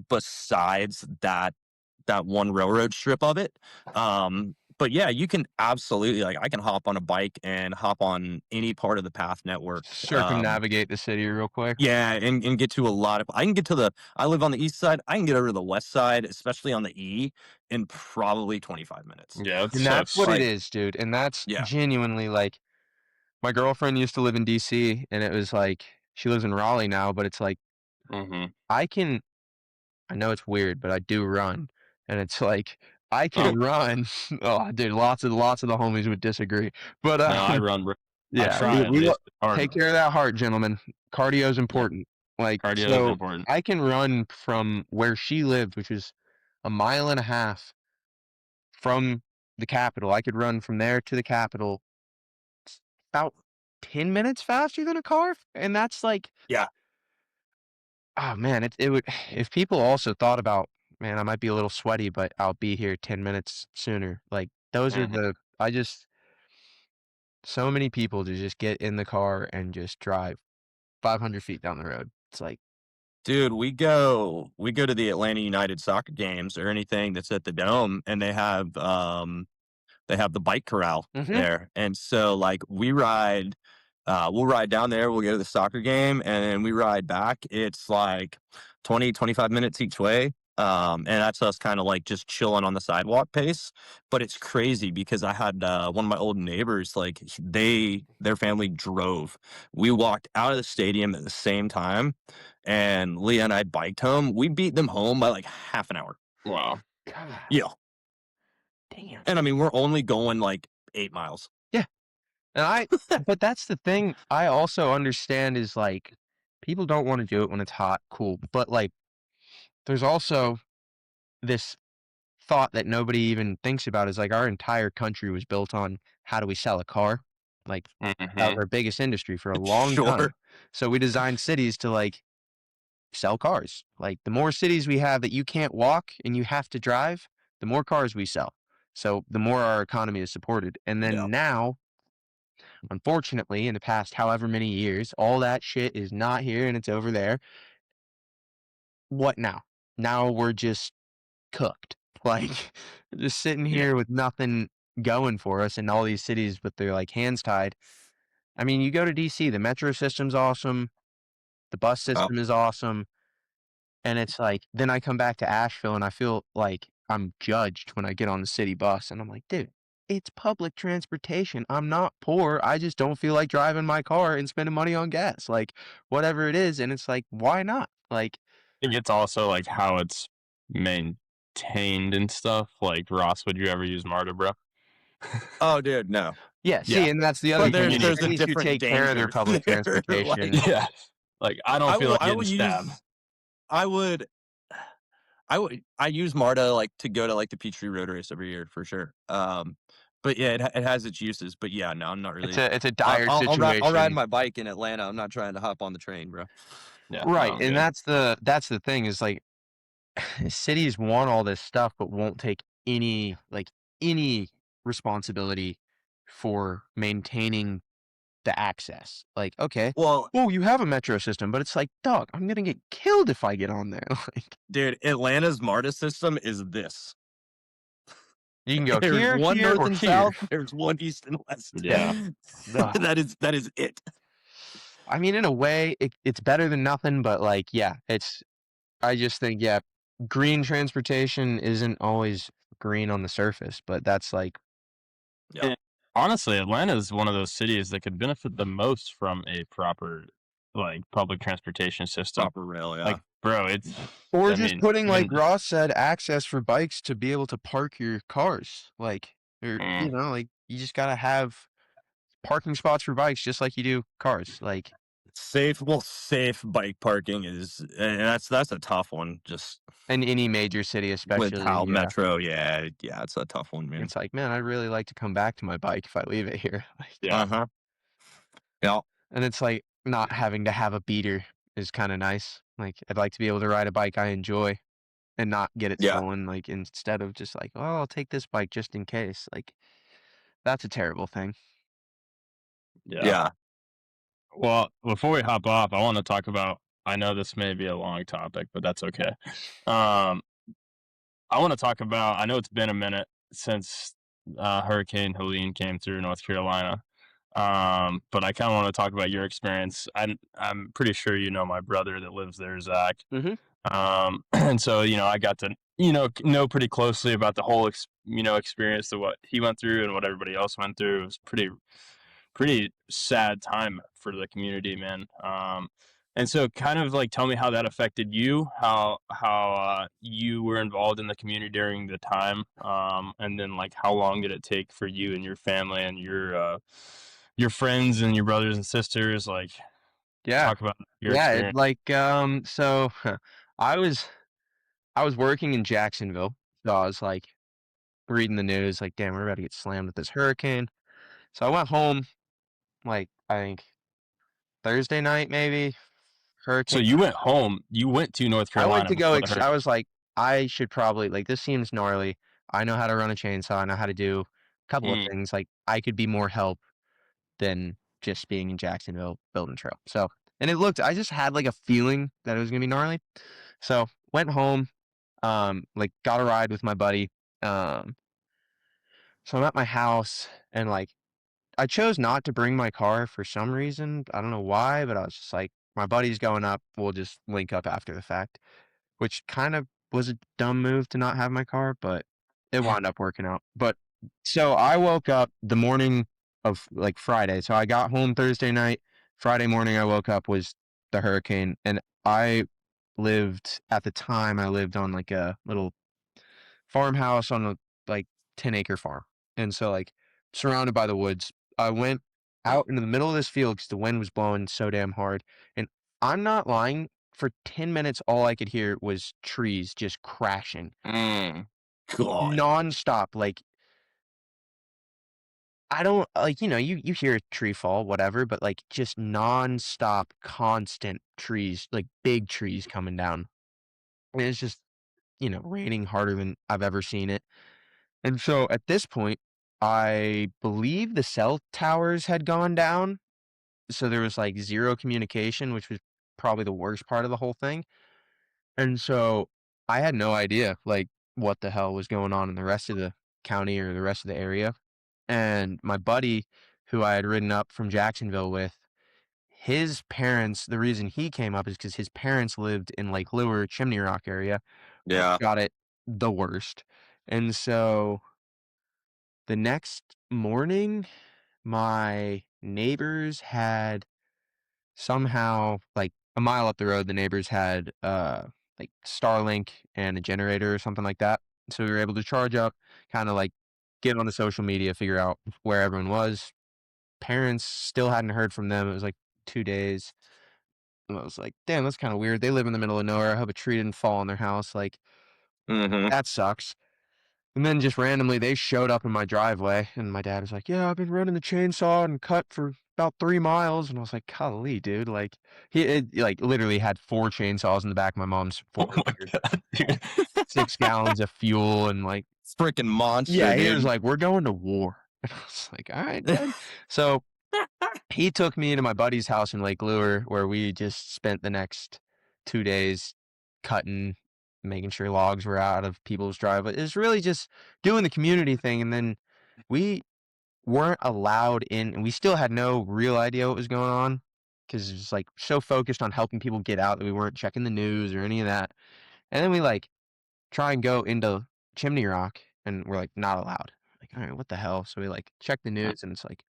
besides that one railroad strip of it. But yeah, you can absolutely, like, I can hop on a bike and hop on any part of the path network. circumnavigate the city real quick. Yeah, and get to I live on the east side. I can get over to the west side, especially on the E, in probably 25 minutes. Yeah, And that's what it is, dude. And that's genuinely like my girlfriend used to live in DC, and it was like she lives in Raleigh now, but it's like I know it's weird, but I do run. And it's like I can run. Oh, dude, lots of the homies would disagree. But no, I run. yeah, I try at least. take care of that heart, gentlemen. Cardio's important. Like Cardio is important. I can run from where she lived, which is a mile and a half from the Capitol. I could run from there to the Capitol about 10 minutes faster than a car, and that's like oh man, it would if people also thought about, man, I might be a little sweaty, but I'll be here 10 minutes sooner. Like those are so many people to just get in the car and just drive 500 feet down the road. It's like, dude, we go to the Atlanta United soccer games or anything that's at the Dome, and they have the bike corral there. And so like we'll ride down there, we'll go to the soccer game, and then we ride back. It's like 20-25 minutes each way. And that's us kind of like just chilling on the sidewalk pace. But it's crazy because I had one of my old neighbors, like their family drove. We walked out of the stadium at the same time, and Leah and I biked home. We beat them home by like half an hour. Wow. God. Yeah. Damn. And I mean, we're only going like 8 miles. Yeah. And but that's the thing I also understand is like people don't want to do it when it's hot, cool. But like there's also this thought that nobody even thinks about is like our entire country was built on how do we sell a car? Like that was Mm-hmm. our biggest industry for a long Sure. time. So we designed cities to like sell cars. Like the more cities we have that you can't walk and you have to drive, the more cars we sell. So the more our economy is supported. And then Yeah. now, unfortunately, in the past however many years, all that shit is not here and it's over there. What now? Now we're just cooked. Like just sitting Yeah. here with nothing going for us in all these cities with their like hands tied. I mean, you go to DC, the metro system's awesome, the bus Oh, system is awesome, and it's like then I come back to Asheville and I feel like I'm judged when I get on the city bus and I'm like, dude, it's public transportation. I'm not poor. I just don't feel like driving my car and spending money on gas. Like whatever it is, and it's like, why not? Like I think it's also like how it's maintained and stuff. Like Ross, would you ever use MARTA, bro? oh, dude, no. yeah, Yeah. see, and that's the other But thing. Me is there's a cities who different take care of their danger public there. transportation. Like, Yeah. Like I don't feel like I getting will stabbed. use. I would. I use MARTA like to go to like the Peachtree Road Race every year for sure. But yeah, it has its uses. But yeah, no, I'm not It's really. a dire I'll ride situation. my bike in Atlanta. I'm not trying to hop on the train, bro. Yeah, no, Right, I'm and good. that's the thing is like cities want all this stuff but won't take any responsibility for maintaining the access. Like, okay, Well, oh, you have a metro system, but it's like, dog, I'm gonna get killed if I get on there. Like, dude, Atlanta's MARTA system is this. you can go There's one here, north or and here. south. There's one east and west. Yeah. Ugh. that is it. I mean, in a way, it's better than nothing, but like, yeah, I just think, yeah, green transportation isn't always green on the surface, but that's like, Yeah, And honestly, Atlanta is one of those cities that could benefit the most from a proper, like, public transportation system. proper rail. Yeah, Like, bro, it's. or I just mean, putting, like even. Ross said, access for bikes to be able to park your cars. Like, or, Mm, like you just gotta have parking spots for bikes just like you do cars. Like, safe bike parking is, and that's a tough one. Just in any major city, with especially, how yeah. Metro, yeah, it's a tough one, man. It's like, man, I'd really like to come back to my bike if I leave it here. Like, yeah. Uh-huh. Yeah. and it's like not having to have a beater is kind of nice. Like, I'd like to be able to ride a bike I enjoy and not get it Yeah. stolen. Like, instead of just like, oh, I'll take this bike just in case. Like, that's a terrible thing. Yeah. Yeah. Well, before we hop off, I want to talk about. I know this may be a long topic, but that's okay. I want to talk about. I know it's been a minute since Hurricane Helene came through North Carolina, but I kind of want to talk about your experience. I'm pretty sure you know my brother that lives there, Zach. Mhm. And so I got to know pretty closely about the whole experience of what he went through and what everybody else went through. It was pretty sad time for the community, man. And so kind of like tell me how that affected you, how you were involved in the community during the time, and then like how long did it take for you and your family and your friends and your brothers and sisters, like Yeah. talk about your Yeah. experience. So I was working in Jacksonville. So I was like reading the news, like, damn, we're about to get slammed with this hurricane. So I went home, like, I think Thursday night, maybe. So Hurricane. you went home, you went to North I went Carolina to go, before the I hurricane. was like, I should probably, like, this seems gnarly. I know how to run a chainsaw. I know how to do a couple of Mm, things. Like, I could be more help than just being in Jacksonville building trail. So, and I just had like a feeling that it was going to be gnarly. So went home, like got a ride with my buddy. Um, so I'm at my house and like, I chose not to bring my car for some reason. I don't know why, but I was just like, my buddy's going up. We'll just link up after the fact, which kind of was a dumb move to not have my car, but it wound up working out. But so I woke up the morning of like Friday. So I got home Thursday night. Friday morning, I woke up was the hurricane. And at the time, I lived on like a little farmhouse on a like 10-acre farm. And so like surrounded by the woods. I went out into the middle of this field because the wind was blowing so damn hard. And I'm not lying. For 10 minutes, all I could hear was trees just crashing. God. Nonstop. Like, I don't, like, you hear a tree fall, whatever, but, like, just nonstop, constant trees, like, big trees coming down. And it's just, raining harder than I've ever seen it. And so at this point, I believe the cell towers had gone down. So there was like zero communication, which was probably the worst part of the whole thing. And so I had no idea like what the hell was going on in the rest of the county or the rest of the area. And my buddy, who I had ridden up from Jacksonville with, his parents, the reason he came up is because his parents lived in Lake Lure, Chimney Rock area, which Yeah. got it the worst. And so the next morning, my neighbors had somehow, like a mile up the road, the neighbors had like Starlink and a generator or something like that. So we were able to charge up, kind of like get on the social media, figure out where everyone was. Parents still hadn't heard from them. It was like 2 days. And I was like, damn, that's kind of weird. They live in the middle of nowhere. I hope a tree didn't fall on their house. Like, that sucks. And then just randomly, they showed up in my driveway, and my dad was like, "Yeah, I've been running the chainsaw and cut for about 3 miles." And I was like, "Golly, dude!" Like like literally had 4 chainsaws in the back of my mom's Oh Ford, my god, dude. 6 gallons of fuel, and like, Freaking monster, yeah, he dude. was like, "We're going to war." And I was like, "All right, Dad." So he took me to my buddy's house in Lake Lure, where we just spent the next 2 days cutting, making sure logs were out of people's driveway. It's really just doing the community thing, and then we weren't allowed in, and we still had no real idea what was going on because it was like so focused on helping people get out that we weren't checking the news or any of that. And then we like try and go into Chimney Rock, and we're like not allowed. Like, all right, what the hell? So we like check the news, and it's like,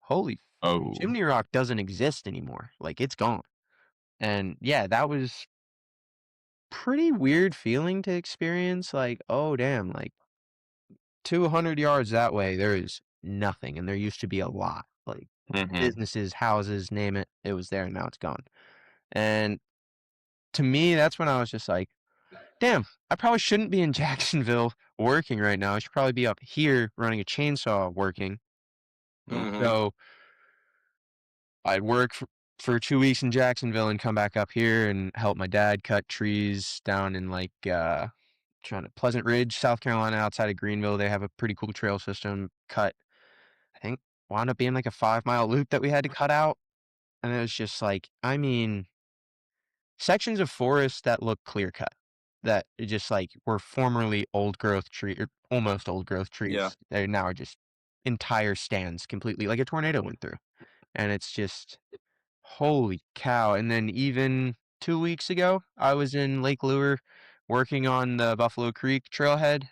holy, Oh. Chimney Rock doesn't exist anymore. Like, it's gone. And yeah, that was pretty weird feeling to experience. Like, oh damn, like 200 yards that way, there is nothing, and there used to be a lot. Like businesses, houses, name it, it was there, and now it's gone. And to me, that's when I was just like, damn, I probably shouldn't be in Jacksonville working right now. I should probably be up here running a chainsaw working. So I'd work for 2 weeks in Jacksonville and come back up here and help my dad cut trees down in like trying to Pleasant Ridge, South Carolina, outside of Greenville. They have a pretty cool trail system. Cut, I think, wound up being like a 5-mile loop that we had to cut out, and it was just like, I mean, sections of forest that look clear cut, that just like were formerly old growth tree or almost old growth trees. Yeah. They now are just entire stands completely, like a tornado went through, and it's just holy cow. And then even 2 weeks ago, I was in Lake Lure working on the Buffalo Creek trailhead.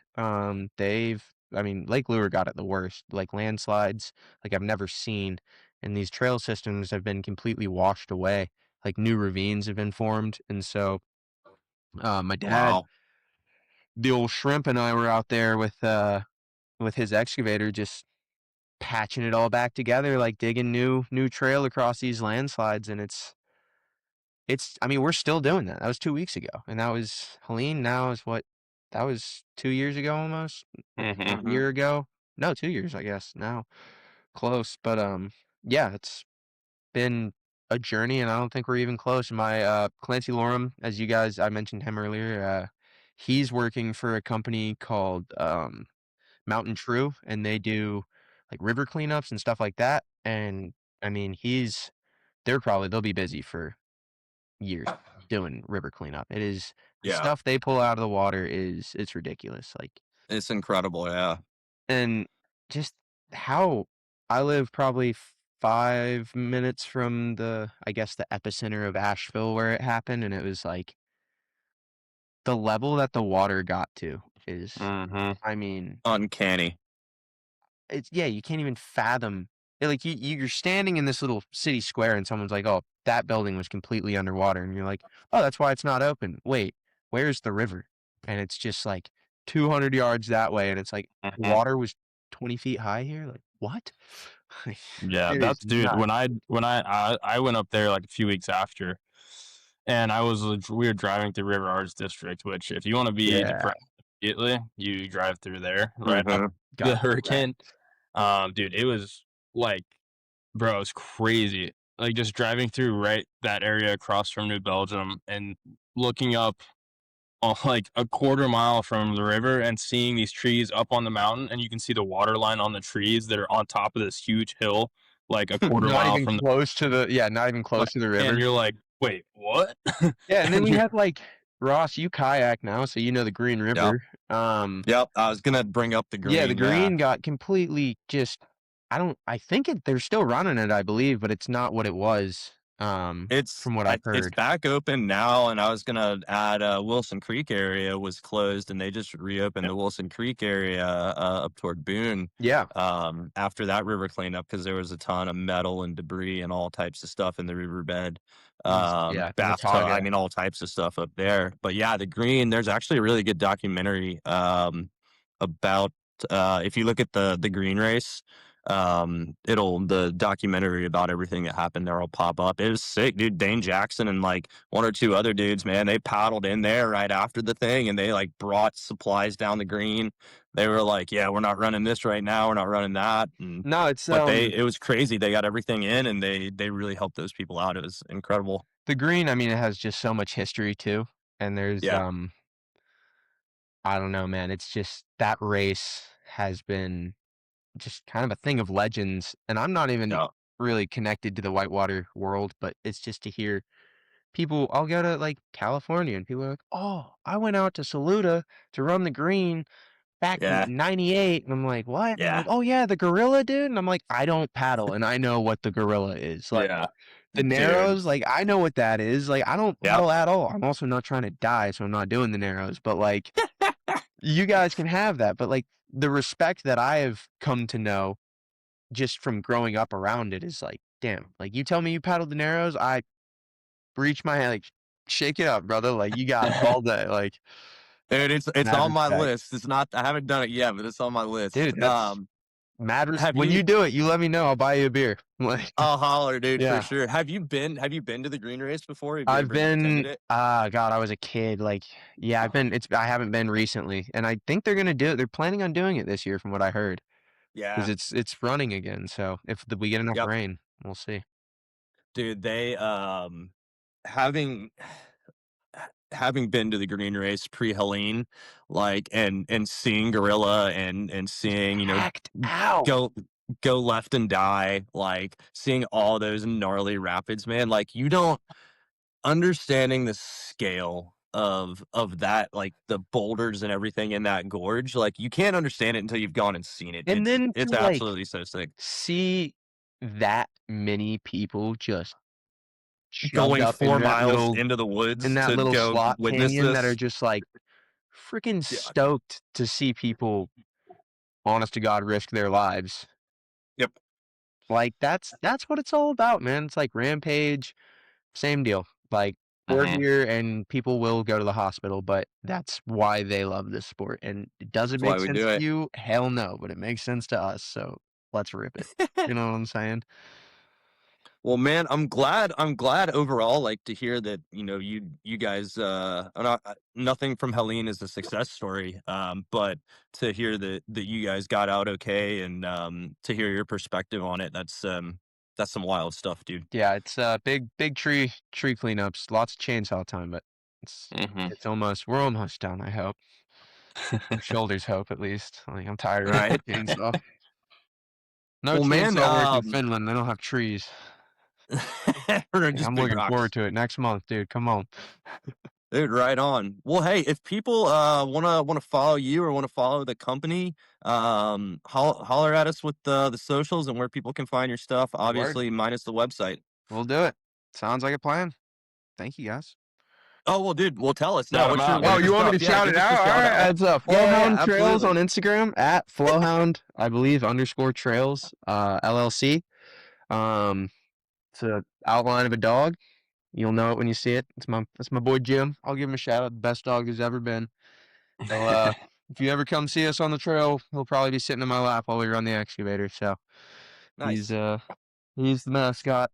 Lake Lure got it the worst, like landslides like I've never seen. And these trail systems have been completely washed away. Like new ravines have been formed. And so my dad, Wow. the old shrimp, and I were out there with his excavator just patching it all back together, like digging new trail across these landslides. And I mean, we're still doing that. That was 2 weeks ago. And that was Helene. Now is what? That was 2 years ago almost. A year ago. No, 2 years, I guess. Now. Close. But yeah, it's been a journey, and I don't think we're even close. My Clancy Lorem, as you guys, I mentioned him earlier, he's working for a company called Mountain True, and they do like river cleanups and stuff like that. And I mean, they'll be busy for years doing river cleanup. It is the Yeah. stuff they pull out of the water it's ridiculous. Like, It's incredible. Yeah. and just how I live probably 5 minutes from I guess the epicenter of Asheville where it happened, and it was like the level that the water got to is, I mean, Uncanny. it's, yeah, you can't even fathom. Like you're standing in this little city square, and someone's like, "Oh, that building was completely underwater," and you're like, "Oh, that's why it's not open." Wait, where's the river? And it's just like 200 yards that way, and it's like water was 20 feet high here. Like, what? Yeah, It is that's dude. nuts. When I went up there like a few weeks after, and we were driving through River Arts District, which if you want to be Yeah. depressed immediately, you drive through there right Mm-hmm. after the Got hurricane. Dude, it was like, bro, it was crazy. Like just driving through right that area across from New Belgium and looking up like a quarter mile from the river and seeing these trees up on the mountain, and you can see the water line on the trees that are on top of this huge hill, like a quarter not mile even from the close to the not even close to the and river. you're like, wait, what? Yeah, and then And we you're have like Ross, you kayak now, so you know the Green River. Yep. I was gonna bring up the green. Yeah, the Green got completely just I think they're still running it, I believe, but it's not what it was. From what I've It's heard. back open now, and I was gonna add Wilson Creek area was closed, and they just reopened the Wilson Creek area up toward Boone. Yeah. After that river cleanup, because there was a ton of metal and debris and all types of stuff in the riverbed. Yeah, Bathtub, Watauga. I mean, all types of stuff up there. But yeah, the Green. There's actually a really good documentary about if you look at the Green race. The documentary about everything that happened there will pop up. It was sick, dude. Dane Jackson and like one or two other dudes, man, they paddled in there right after the thing, and they like brought supplies down the Green. They were like, yeah, we're not running this right now, we're not running that. No, it's But it was crazy. They got everything in, and they really helped those people out. It was incredible. the Green, I mean, it has just so much history too. And there's Yeah. I don't know, man. It's just that race has been just kind of a thing of legends. And I'm not even Yeah. really connected to the whitewater world, but it's just to hear people. I'll go to like California and people are like, oh, I went out to Saluda to run the Green back in Yeah. '98. And I'm like, what? And they're Yeah. like, oh yeah, the Gorilla, dude. And I'm like, I don't paddle and I know what the Gorilla is. Like yeah, the Dude. Narrows, like I know what that is. Like I don't Yep. paddle at all. I'm also not trying to die, so I'm not doing the Narrows. But like you guys can have that. But like the respect that I have come to know just from growing up around it is like, damn, like you tell me you paddled the Narrows, I reach my hand, like shake it up, brother. Like you got it all day. Like Dude, it's mad on my respect. list. It's not. I haven't done it yet, but it's on my list. Dude, that's mad respect. Have When you- you do it, you let me know. I'll buy you a beer. Like I'll holler, dude, Yeah. for sure. Have you been to the Green Race before? Have you I've ever attended been it? God, I was a kid. Like, yeah, I haven't been recently. And I think they're gonna do it. They're planning on doing it this year from what I heard. Yeah. Because it's running again. So if we get enough Yep. rain, we'll see. Dude, they having been to the Green Race pre-Helene, like and seeing Gorilla and seeing, Packed out. go left and die, like seeing all those gnarly rapids, man, like you don't understanding the scale of that, like the boulders and everything in that gorge, like you can't understand it until you've gone and seen it. And then It's to, like, absolutely so sick. see that many people just Going shoved up 4 in that miles little into the woods in that to little go slot witness canyon that this. are just like freaking Yeah. stoked to see people, honest to God, risk their lives. Yep. Like that's what it's all about, man. It's like Rampage, same deal. Like we're here and people will go to the hospital, but that's why they love this sport. And does it That's why make we sense do to it. you? Hell no, but it makes sense to us. So let's rip it. You know what I'm saying? Well, man, I'm glad overall, like, to hear that, you guys, nothing from Helene is a success story. But to hear that you guys got out okay, and to hear your perspective on it, that's some wild stuff, dude. Yeah, it's big tree cleanups, lots of chainsaw time, but it's we're almost done, I hope. Shoulders hope at least. Like I'm tired of Right. chainsaw. No Well, man, chainsaw work in Finland. They don't have trees. or just I'm big looking rocks. forward to it next month, dude. Come on. Dude, right on. Well, hey, if people wanna follow you or wanna follow the company, holler at us with the socials and where people can find your stuff. Obviously, minus the website. We'll do it. Sounds like a plan. Thank you, guys. Oh well, dude. Well, tell us Shout now. 'em out, What's dude. your you want me to stuff? Yeah, shout give it us the out? All shout right, out. it's Yeah, Flowhound Trails absolutely. on Instagram at Flowhound, I believe _trails LLC. It's an outline of a dog. You'll know it when you see it. That's my boy Jim. I'll give him a shout out. The best dog there's ever been. So if you ever come see us on the trail, he'll probably be sitting in my lap while we run the excavator. So Nice. he's the mascot.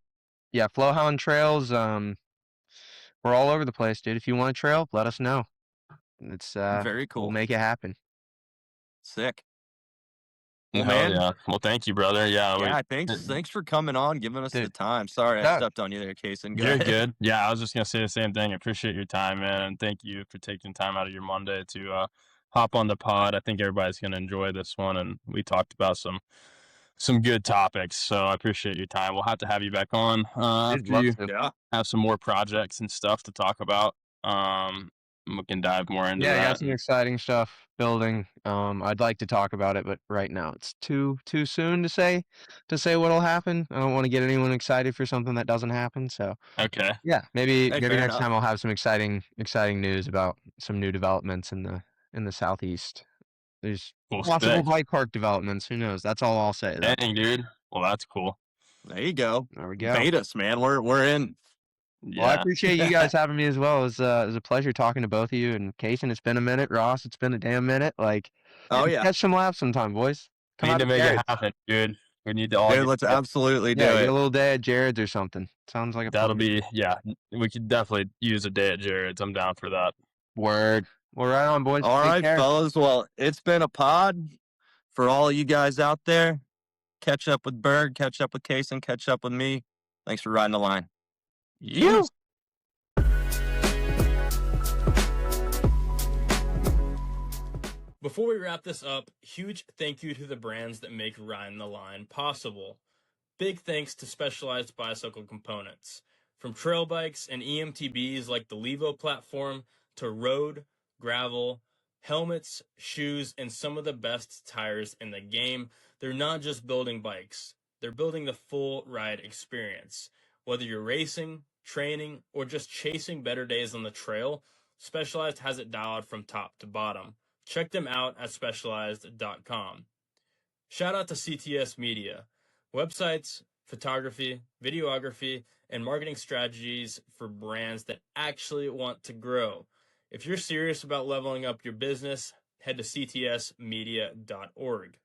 Yeah, Flowhound Trails. We're all over the place, dude. If you want a trail, let us know. It's Very we'll cool. make it happen. Sick. Well, Hell man. yeah. Well, thank you, brother. Yeah, thanks for coming on, giving us the Dude, time. Sorry I yeah. stepped on you there, Kaysen. Go You're ahead. good. Yeah, I was just gonna say the same thing. I appreciate your time, man, and thank you for taking time out of your Monday to hop on the pod. I think everybody's gonna enjoy this one, and we talked about some good topics. So I appreciate your time. We'll have to have you back on Dude, after love you to. Yeah. have some more projects and stuff to talk about. We can dive more into Yeah, I got that. some exciting stuff building. I'd like to talk about it, but right now it's too soon to say what'll happen. I don't want to get anyone excited for something that doesn't happen. So Okay. yeah, maybe Hey, fair next enough. time I'll have some exciting news about some new developments in the southeast. There's Cool. possible Sick. bike park developments. Who knows? That's all I'll say though. Dang, dude. Well, that's cool. There you go. There we go. Bait us, man. We're in. Well, I Yeah. appreciate you guys having me as well. It was a pleasure talking to both of you. And Kaysen, it's been a minute. Ross, it's been a damn minute. Like, Oh yeah. catch some laps sometime, boys. Come We out need to to make it Jared's. happen, dude. We need to all Dude, get let's together. absolutely do Yeah, get it. a little day at Jared's or something. Sounds like a That'll plan. be, yeah, we could definitely use a day at Jared's. I'm down for that. Word. Well, right on, boys. All Take right, care. fellas. Well, it's been a pod for all you guys out there. Catch up with Berg, catch up with Kaysen, catch up with me. Thanks for riding the line. You. Before we wrap this up, huge thank you to the brands that make Ridin the Line possible. Big thanks to Specialized Bicycle Components. From trail bikes and EMTBs like the Levo platform to road, gravel, helmets, shoes, and some of the best tires in the game, they're not just building bikes. They're building the full ride experience. Whether you're racing, training, or just chasing better days on the trail, Specialized has it dialed from top to bottom. Check them out at specialized.com. Shout out to CTS Media. Websites, photography, videography, and marketing strategies for brands that actually want to grow. If you're serious about leveling up your business, head to ctsmedia.org.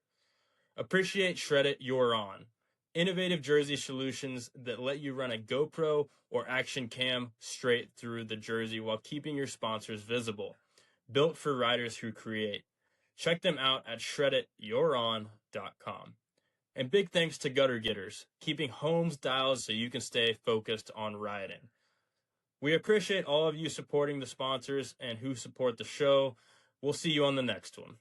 Appreciate Shred It You're On. Innovative jersey solutions that let you run a GoPro or action cam straight through the jersey while keeping your sponsors visible. Built for riders who create. Check them out at shredityourOn.com. And big thanks to Gutter Getters, keeping homes dialed so you can stay focused on riding. We appreciate all of you supporting the sponsors and who support the show. We'll see you on the next one.